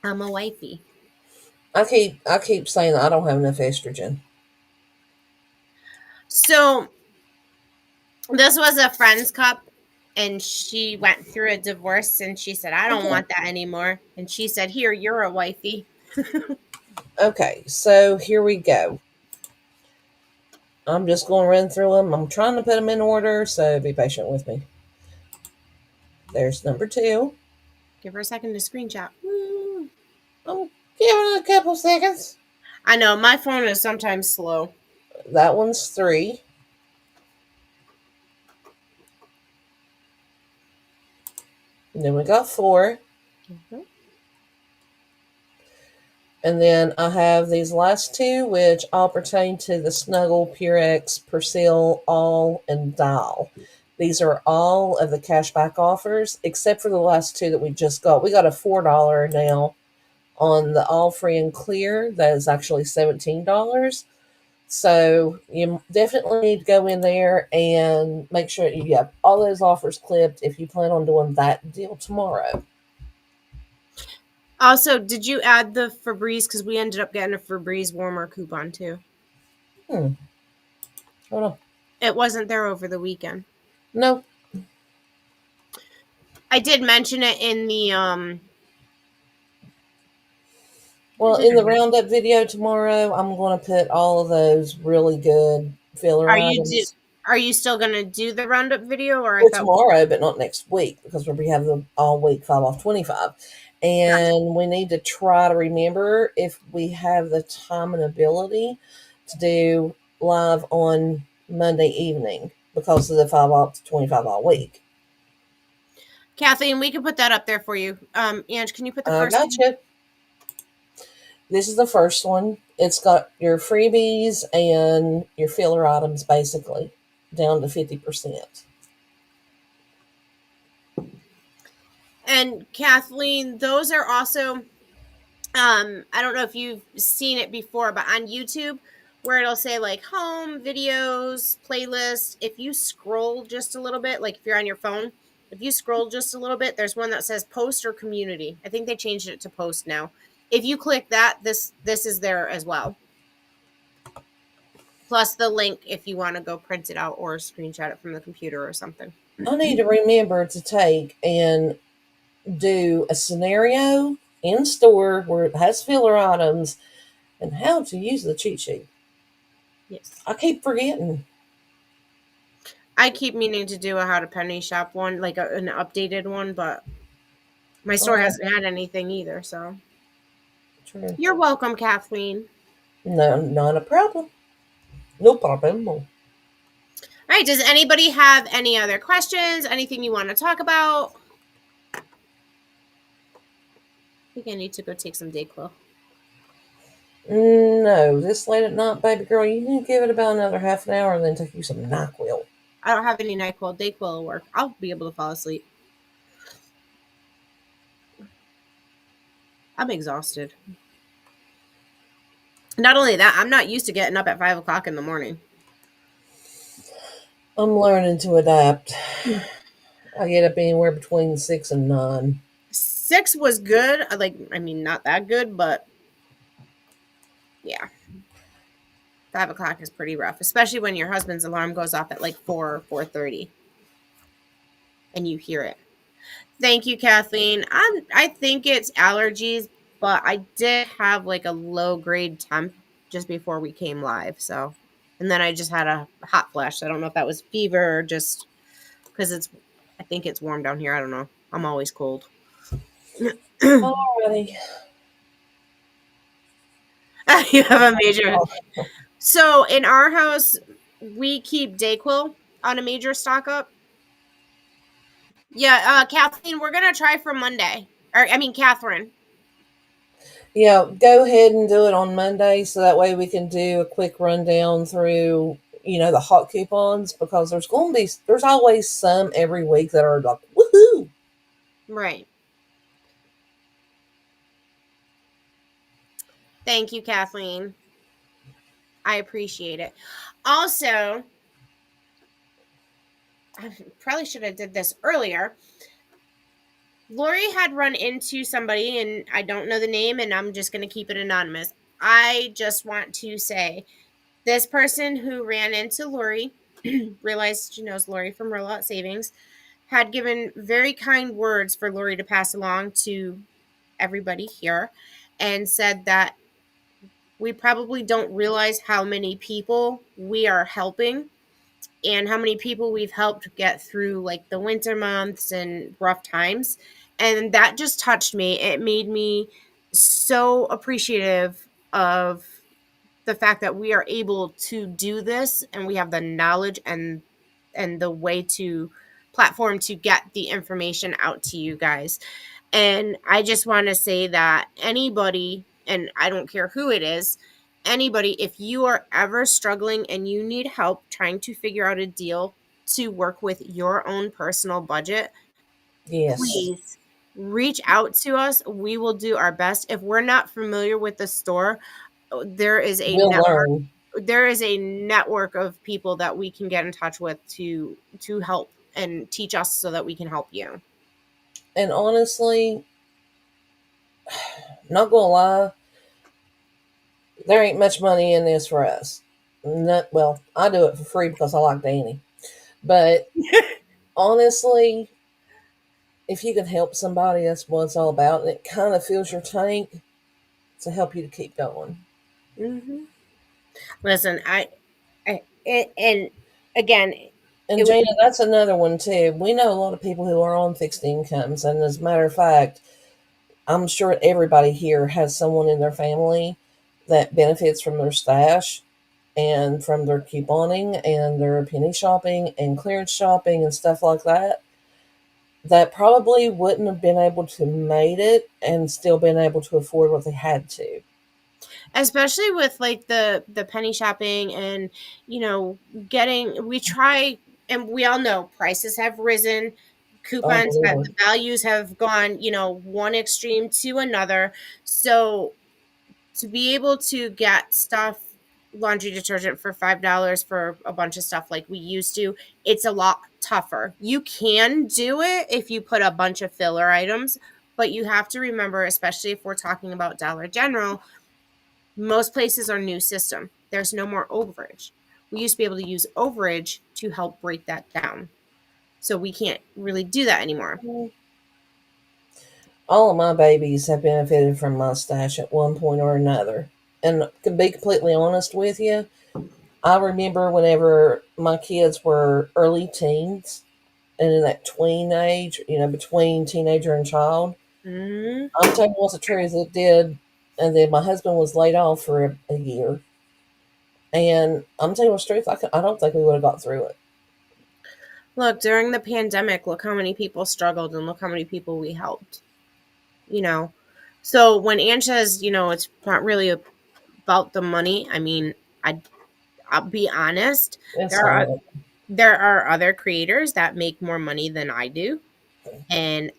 I'm a wifey. I keep saying I don't have enough estrogen. So this was a friend's cup, and she went through a divorce, and she said, I don't Okay. want that anymore. And she said, Here, you're a wifey. Okay, so here we go. I'm just going to run through them. I'm trying to put them in order, so be patient with me. There's number 2. Give her a second to screenshot. I'm giving it a couple seconds. I know my phone is sometimes slow. That one's 3. And then we got 4. Mm-hmm. And then I have these last 2, which all pertain to the Snuggle, Purex, Persil, All, and Dial. These are all of the cashback offers, except for the last 2 that we just got. We got a $4 now on the All Free and Clear. That is actually $17. So you definitely need to go in there and make sure you have all those offers clipped if you plan on doing that deal tomorrow. Also, did you add the Febreze? Because we ended up getting a Febreze warmer coupon too. Hold on. It wasn't there over the weekend. No. I did mention it in the Well, in the roundup video tomorrow, I'm going to put all of those really good filler Are items. you still gonna do the roundup video, or I Well, thought tomorrow, but not next week because we have the all week 5 off 25. And we need to try to remember if we have the time and ability to do live on Monday evening because of the 5 off 25 all week. Kathleen, we can put that up there for you. Ange, can you put the I first got one? you. This is the first one. It's got your freebies and your filler items basically down to 50%. And Kathleen, those are also I don't know if you've seen it before, but on YouTube where it'll say like home, videos, playlist, if you scroll just a little bit, like if you're on your phone, if you scroll just a little bit, there's one that says post or community. I think they changed it to post now. If you click that, this is there as well. Plus the link if you want to go print it out or screenshot it from the computer or something. I need to remember to take and do a scenario in store where it has filler items and how to use the cheat sheet. Yes. I keep forgetting. I keep meaning to do a how to penny shop one, like an updated one, but my store hasn't had anything either, so. True. You're welcome, Kathleen. No, not a problem. No problem. All right. Does anybody have any other questions? Anything you want to talk about? I think I need to go take some Dayquil. No, this late at night, baby girl, you need to give it about another half an hour and then take you some NyQuil. I don't have any NyQuil. Dayquil will work. I'll be able to fall asleep. I'm exhausted. Not only that, I'm not used to getting up at 5 o'clock in the morning. I'm learning to adapt. I get up anywhere between 6 and 9. 6 was good. Not that good, but yeah. 5 o'clock is pretty rough, especially when your husband's alarm goes off at like 4 or 4:30 and you hear it. Thank you, Kathleen. I think it's allergies, but I did have like a low grade temp just before we came live. So, and then I just had a hot flash. I don't know if that was fever or just because I think it's warm down here. I don't know. I'm always cold. Alrighty. You have a major. So in our house, we keep Dayquil on a major stock up. Yeah, Kathleen, we're gonna try for Monday. Catherine. Yeah, go ahead and do it on Monday so that way we can do a quick rundown through, the hot coupons because there's always some every week that are like, woohoo! Right. Thank you, Kathleen. I appreciate it. Also, I probably should have did this earlier. Lori had run into somebody, and I don't know the name, and I'm just going to keep it anonymous. I just want to say this person who ran into Lori realized she knows Lori from Rollout Savings, had given very kind words for Lori to pass along to everybody here, and said that we probably don't realize how many people we are helping and how many people we've helped get through like the winter months and rough times. And that just touched me. It made me so appreciative of the fact that we are able to do this and we have the knowledge and the way to platform to get the information out to you guys. And I just want to say that anybody, and I don't care who it is, anybody, if you are ever struggling and you need help trying to figure out a deal to work with your own personal budget, Yes. please reach out to us. We will do our best. If we're not familiar with the store, there is a We'll network. learn. There is a network of people that we can get in touch with to help and teach us so that we can help you. And honestly, not gonna lie, there ain't much money in this for us. Not, well, I do it for free because I like Danny. But honestly, if you can help somebody, that's what it's all about. And it kind of fills your tank to help you to keep going. Mm-hmm. Listen, and again, And it was Jana, that's another one too. We know a lot of people who are on fixed incomes, and as a matter of fact, I'm sure everybody here has someone in their family that benefits from their stash and from their couponing and their penny shopping and clearance shopping and stuff like that. That probably wouldn't have been able to made it and still been able to afford what they had to. especially with like the penny shopping and getting we try, and we all know prices have risen, Oh, coupons have, Lord. the values have gone one extreme to another. So to be able to get stuff, laundry detergent for $5 for a bunch of stuff like we used to, it's a lot tougher. You can do it if you put a bunch of filler items, but you have to remember, especially if we're talking about Dollar General, most places are new system. There's no more overage. We used to be able to use overage to help break that down. So we can't really do that anymore. All of my babies have benefited from my stash at one point or another. And to be completely honest with you, I remember whenever my kids were early teens and in that tween age, between teenager and child, Mm-hmm. I'm telling you what's the truth, it did. And then my husband was laid off for a year. And I'm telling you what's the truth, I don't think we would have got through it. Look, during the pandemic, look how many people struggled and look how many people we helped. You know, so when Ann says, it's not really about the money, I mean, I'll be honest. It's There are not. other creators that make more money than I do, and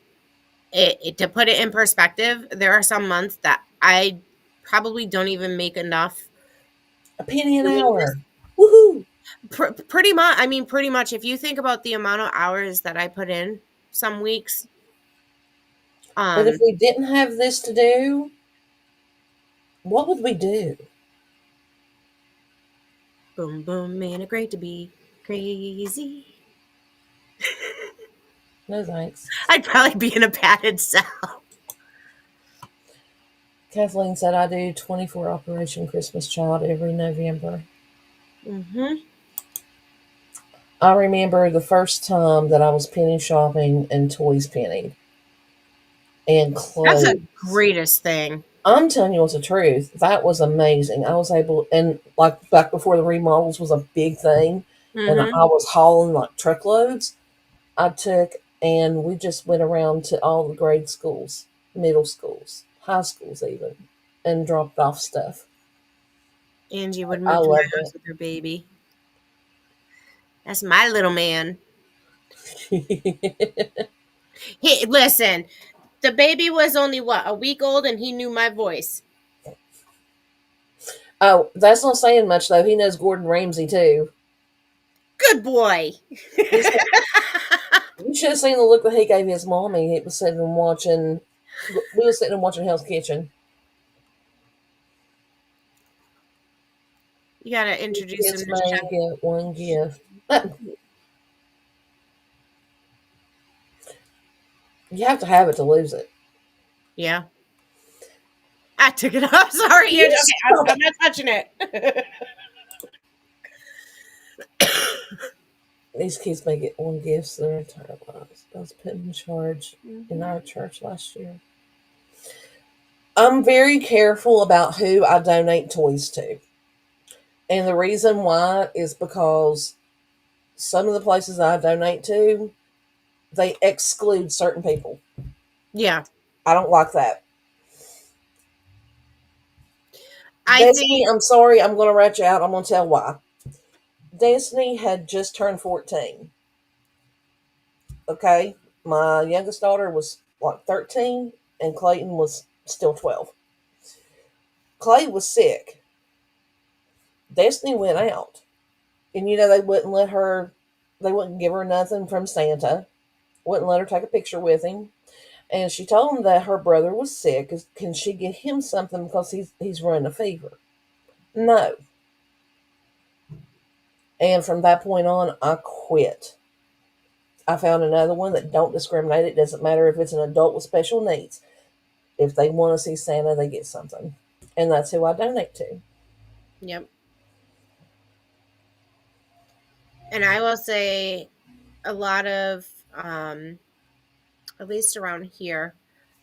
to put it in perspective, there are some months that I probably don't even make enough A penny an doing this. hour. Woohoo! Pretty much. I mean, pretty much. If you think about the amount of hours that I put in, some weeks, But if we didn't have this to do, what would we do? boom, boom, man, it great to be crazy. No thanks. I'd probably be in a padded cell. Kathleen said I do 24 Operation Christmas Child every November. Mm-hmm. I remember the first time that I was penny shopping and toys pennied and That's clothes. the greatest thing. I'm telling you what's the truth. That was amazing. I was able, and like back before the remodels was a big thing, and Mm-hmm. I was hauling like truckloads. I took and we just went around to all the grade schools, middle schools, high schools even, and dropped off stuff. Angie would I move to my loved house with her baby. That's my little man. it. Hey, listen, the baby was only a week old, and he knew my voice. Oh, that's not saying much though. He knows Gordon Ramsay too. Good boy. You should have seen the look that he gave his mommy. He was sitting and watching. We were sitting and watching Hell's Kitchen. You gotta introduce him Kids to may Chef. get one gift. You have to have it to lose it. Yeah. I took it off. Sorry. Okay, I'm not touching it. These kids may get one gift their entire lives. I was put in charge in our church last year. I'm very careful about who I donate toys to. And the reason why is because some of the places I donate to, they exclude certain people. Yeah. I don't like that. I Destiny, think I'm sorry, I'm going to rat you out. I'm going to tell why. Destiny had just turned 14. Okay? My youngest daughter was like 13, and Clayton was still 12. Clay was sick. Destiny went out. And they wouldn't give her nothing from Santa, wouldn't let her take a picture with him. And she told him that her brother was sick. Can she get him something because he's running a fever? No. And from that point on, I quit. I found another one that don't discriminate. It doesn't matter if it's an adult with special needs. If they want to see Santa, they get something. And that's who I donate to. Yep. And I will say a lot of at least around here,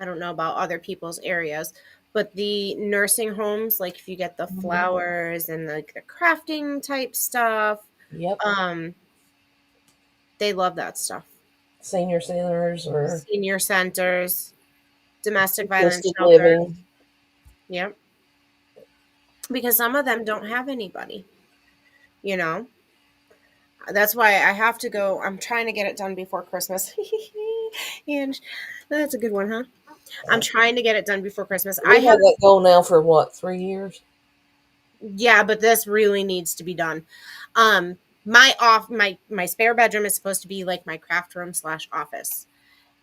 I don't know about other people's areas, but the nursing homes, like if you get the flowers and the crafting type stuff, Yep. they love that stuff. Senior centers or Senior centers, domestic violence assisted shelters. living. Yep. Because some of them don't have anybody, That's why I have to go. I'm trying to get it done before Christmas. And that's a good one, huh? I'm trying to get it done before Christmas. We've had that goal now for what, 3 years? Yeah, but this really needs to be done. My spare bedroom is supposed to be like my craft room / office.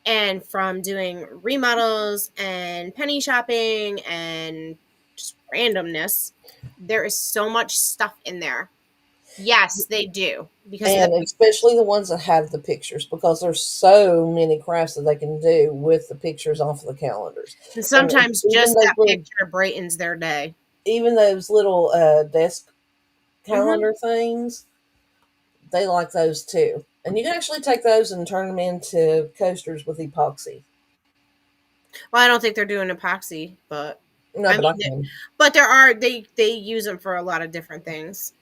And from doing remodels and penny shopping and just randomness, there is so much stuff in there. Yes, they do. Because And especially the ones that have the pictures, because there's so many crafts that they can do with the pictures off of the calendars. and sometimes And just that little, picture brightens their day. even those little desk calendar things, they like those too. And you can actually take those and turn them into coasters with epoxy. Well, I don't think they're doing epoxy, but No, I but I mean, can. but there are they use them for a lot of different things.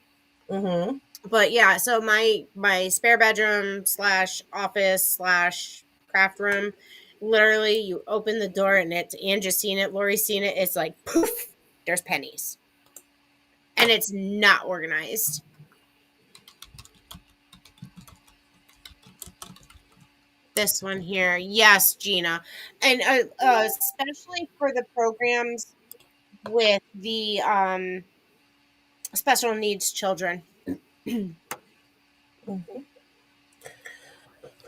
Mm-hmm. But yeah, so my spare bedroom / office / craft room, literally, you open the door and it's Angie's seen it, Lori's seen it. It's like poof, there's pennies, and it's not organized. This one here, yes, Gina, and especially for the programs with the special needs children. Mm-hmm.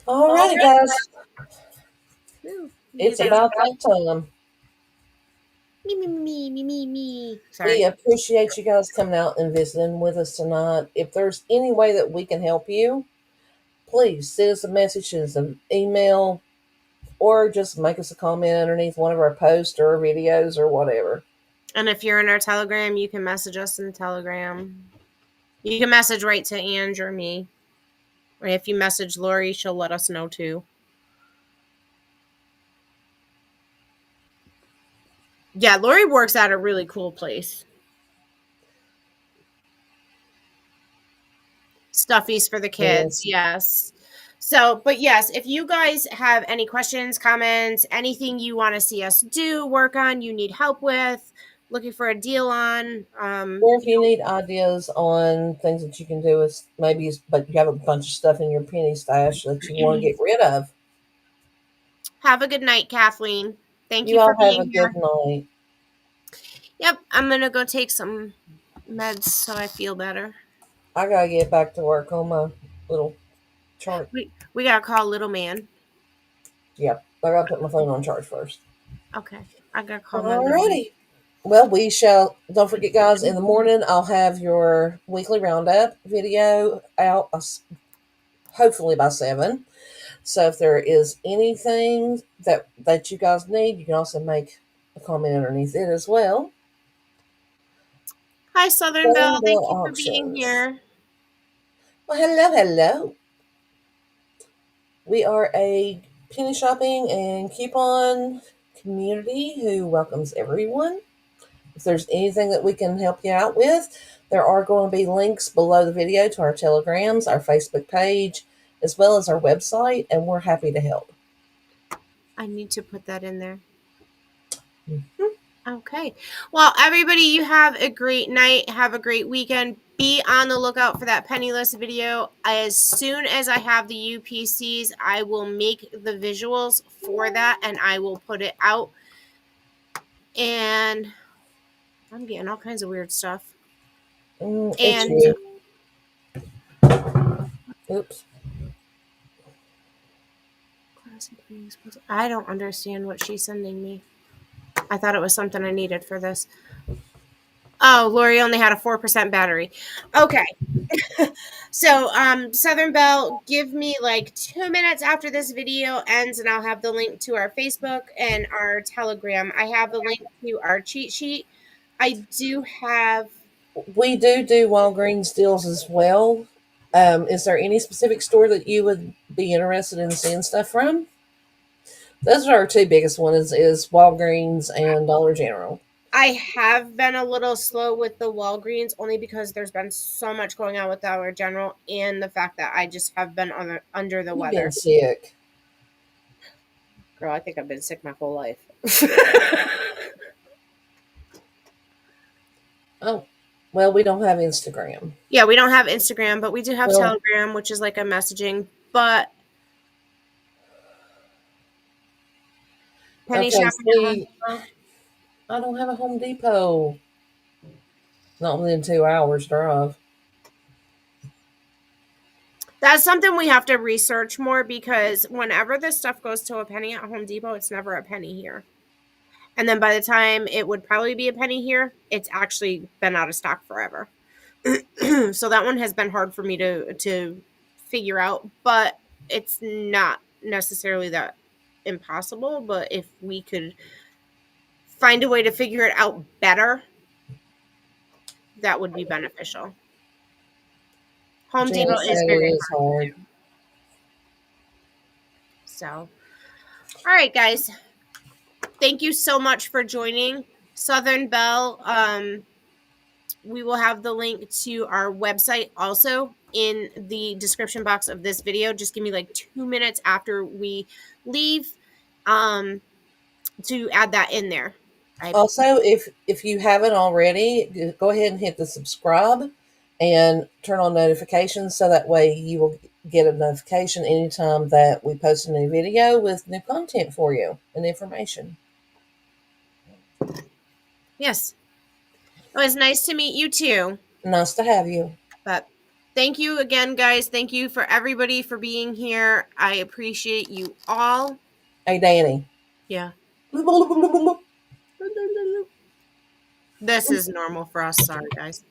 All righty, guys. It's about that time. Me. Sorry. We appreciate you guys coming out and visiting with us tonight. If there's any way that we can help you, please send us a message, send us an email, or just make us a comment underneath one of our posts or videos or whatever. And if you're in our Telegram, you can message us in the Telegram. You can message right to Ange or me. Or if you message Lori, she'll let us know too. Yeah, Lori works at a really cool place. Stuffies for the kids, yes. So, but yes, if you guys have any questions, comments, anything you want to see us do, work on, you need help with, looking for a deal on, or if you need ideas on things that you can do, is but you have a bunch of stuff in your penny stash that you want to get rid of. Have a good night, Kathleen. Thank you you all for have a being here. good night. Yep, I'm gonna go take some meds so I feel better. I gotta get back to work on my little chart. We gotta call little man. Yep, I gotta put my phone on charge first. Okay, I gotta call my little man. Alrighty. Well, we shall. Don't forget, guys. In the morning, I'll have your weekly roundup video out. Hopefully by 7. So if there is anything that you guys need, you can also make a comment underneath it as well. Hi, Southern Belle. Thank you for being here. Well, hello. We are a penny shopping and coupon community who welcomes everyone. If there's anything that we can help you out with, there are going to be links below the video to our telegrams, our Facebook page, as well as our website, and we're happy to help. I need to put that in there. Mm-hmm. Okay. Well, everybody, you have a great night. Have a great weekend. Be on the lookout for that Penniless video. As soon as I have the UPCs, I will make the visuals for that and I will put it out. And I'm getting all kinds of weird stuff. And oops. I don't understand what she's sending me. I thought it was something I needed for this. Oh, Lori only had a 4% battery. Okay. So, Southern Belle, give me like 2 minutes after this video ends and I'll have the link to our Facebook and our Telegram. I have the link to our cheat sheet. We do Walgreens deals as well. Is there any specific store that you would be interested in seeing stuff from? Those are our two biggest ones, is Walgreens and Dollar General. I have been a little slow with the Walgreens only because there's been so much going on with Dollar General and the fact that I just have been under the weather. You've been sick. Girl, I think I've been sick my whole life. Oh, well, we don't have Instagram. Yeah, we don't have Instagram, but we do have Telegram, which is like a messaging. But penny shopping. I don't have a Home Depot. Not within 2 hours drive. That's something we have to research more because whenever this stuff goes to a penny at Home Depot, it's never a penny here. And then by the time it would probably be a penny here, it's actually been out of stock forever. So that one has been hard for me to figure out, but it's not necessarily that impossible. But if we could find a way to figure it out better, that would be beneficial. Home Depot is very hard. So, all right, guys. Thank you so much for joining Southern Belle. We will have the link to our website also in the description box of this video. Just give me like 2 minutes after we leave to add that in there. Also, if you haven't already, go ahead and hit the subscribe and turn on notifications so that way you will get a notification anytime that we post a new video with new content for you and information. Yes. It was nice to meet you too. Nice to have you. But thank you again, guys. Thank you for everybody for being here. I appreciate you all. Hey, Danny. Yeah. This is normal for us. Sorry, guys.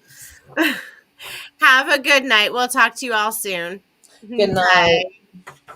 Have a good night. We'll talk to you all soon. Good night. Bye.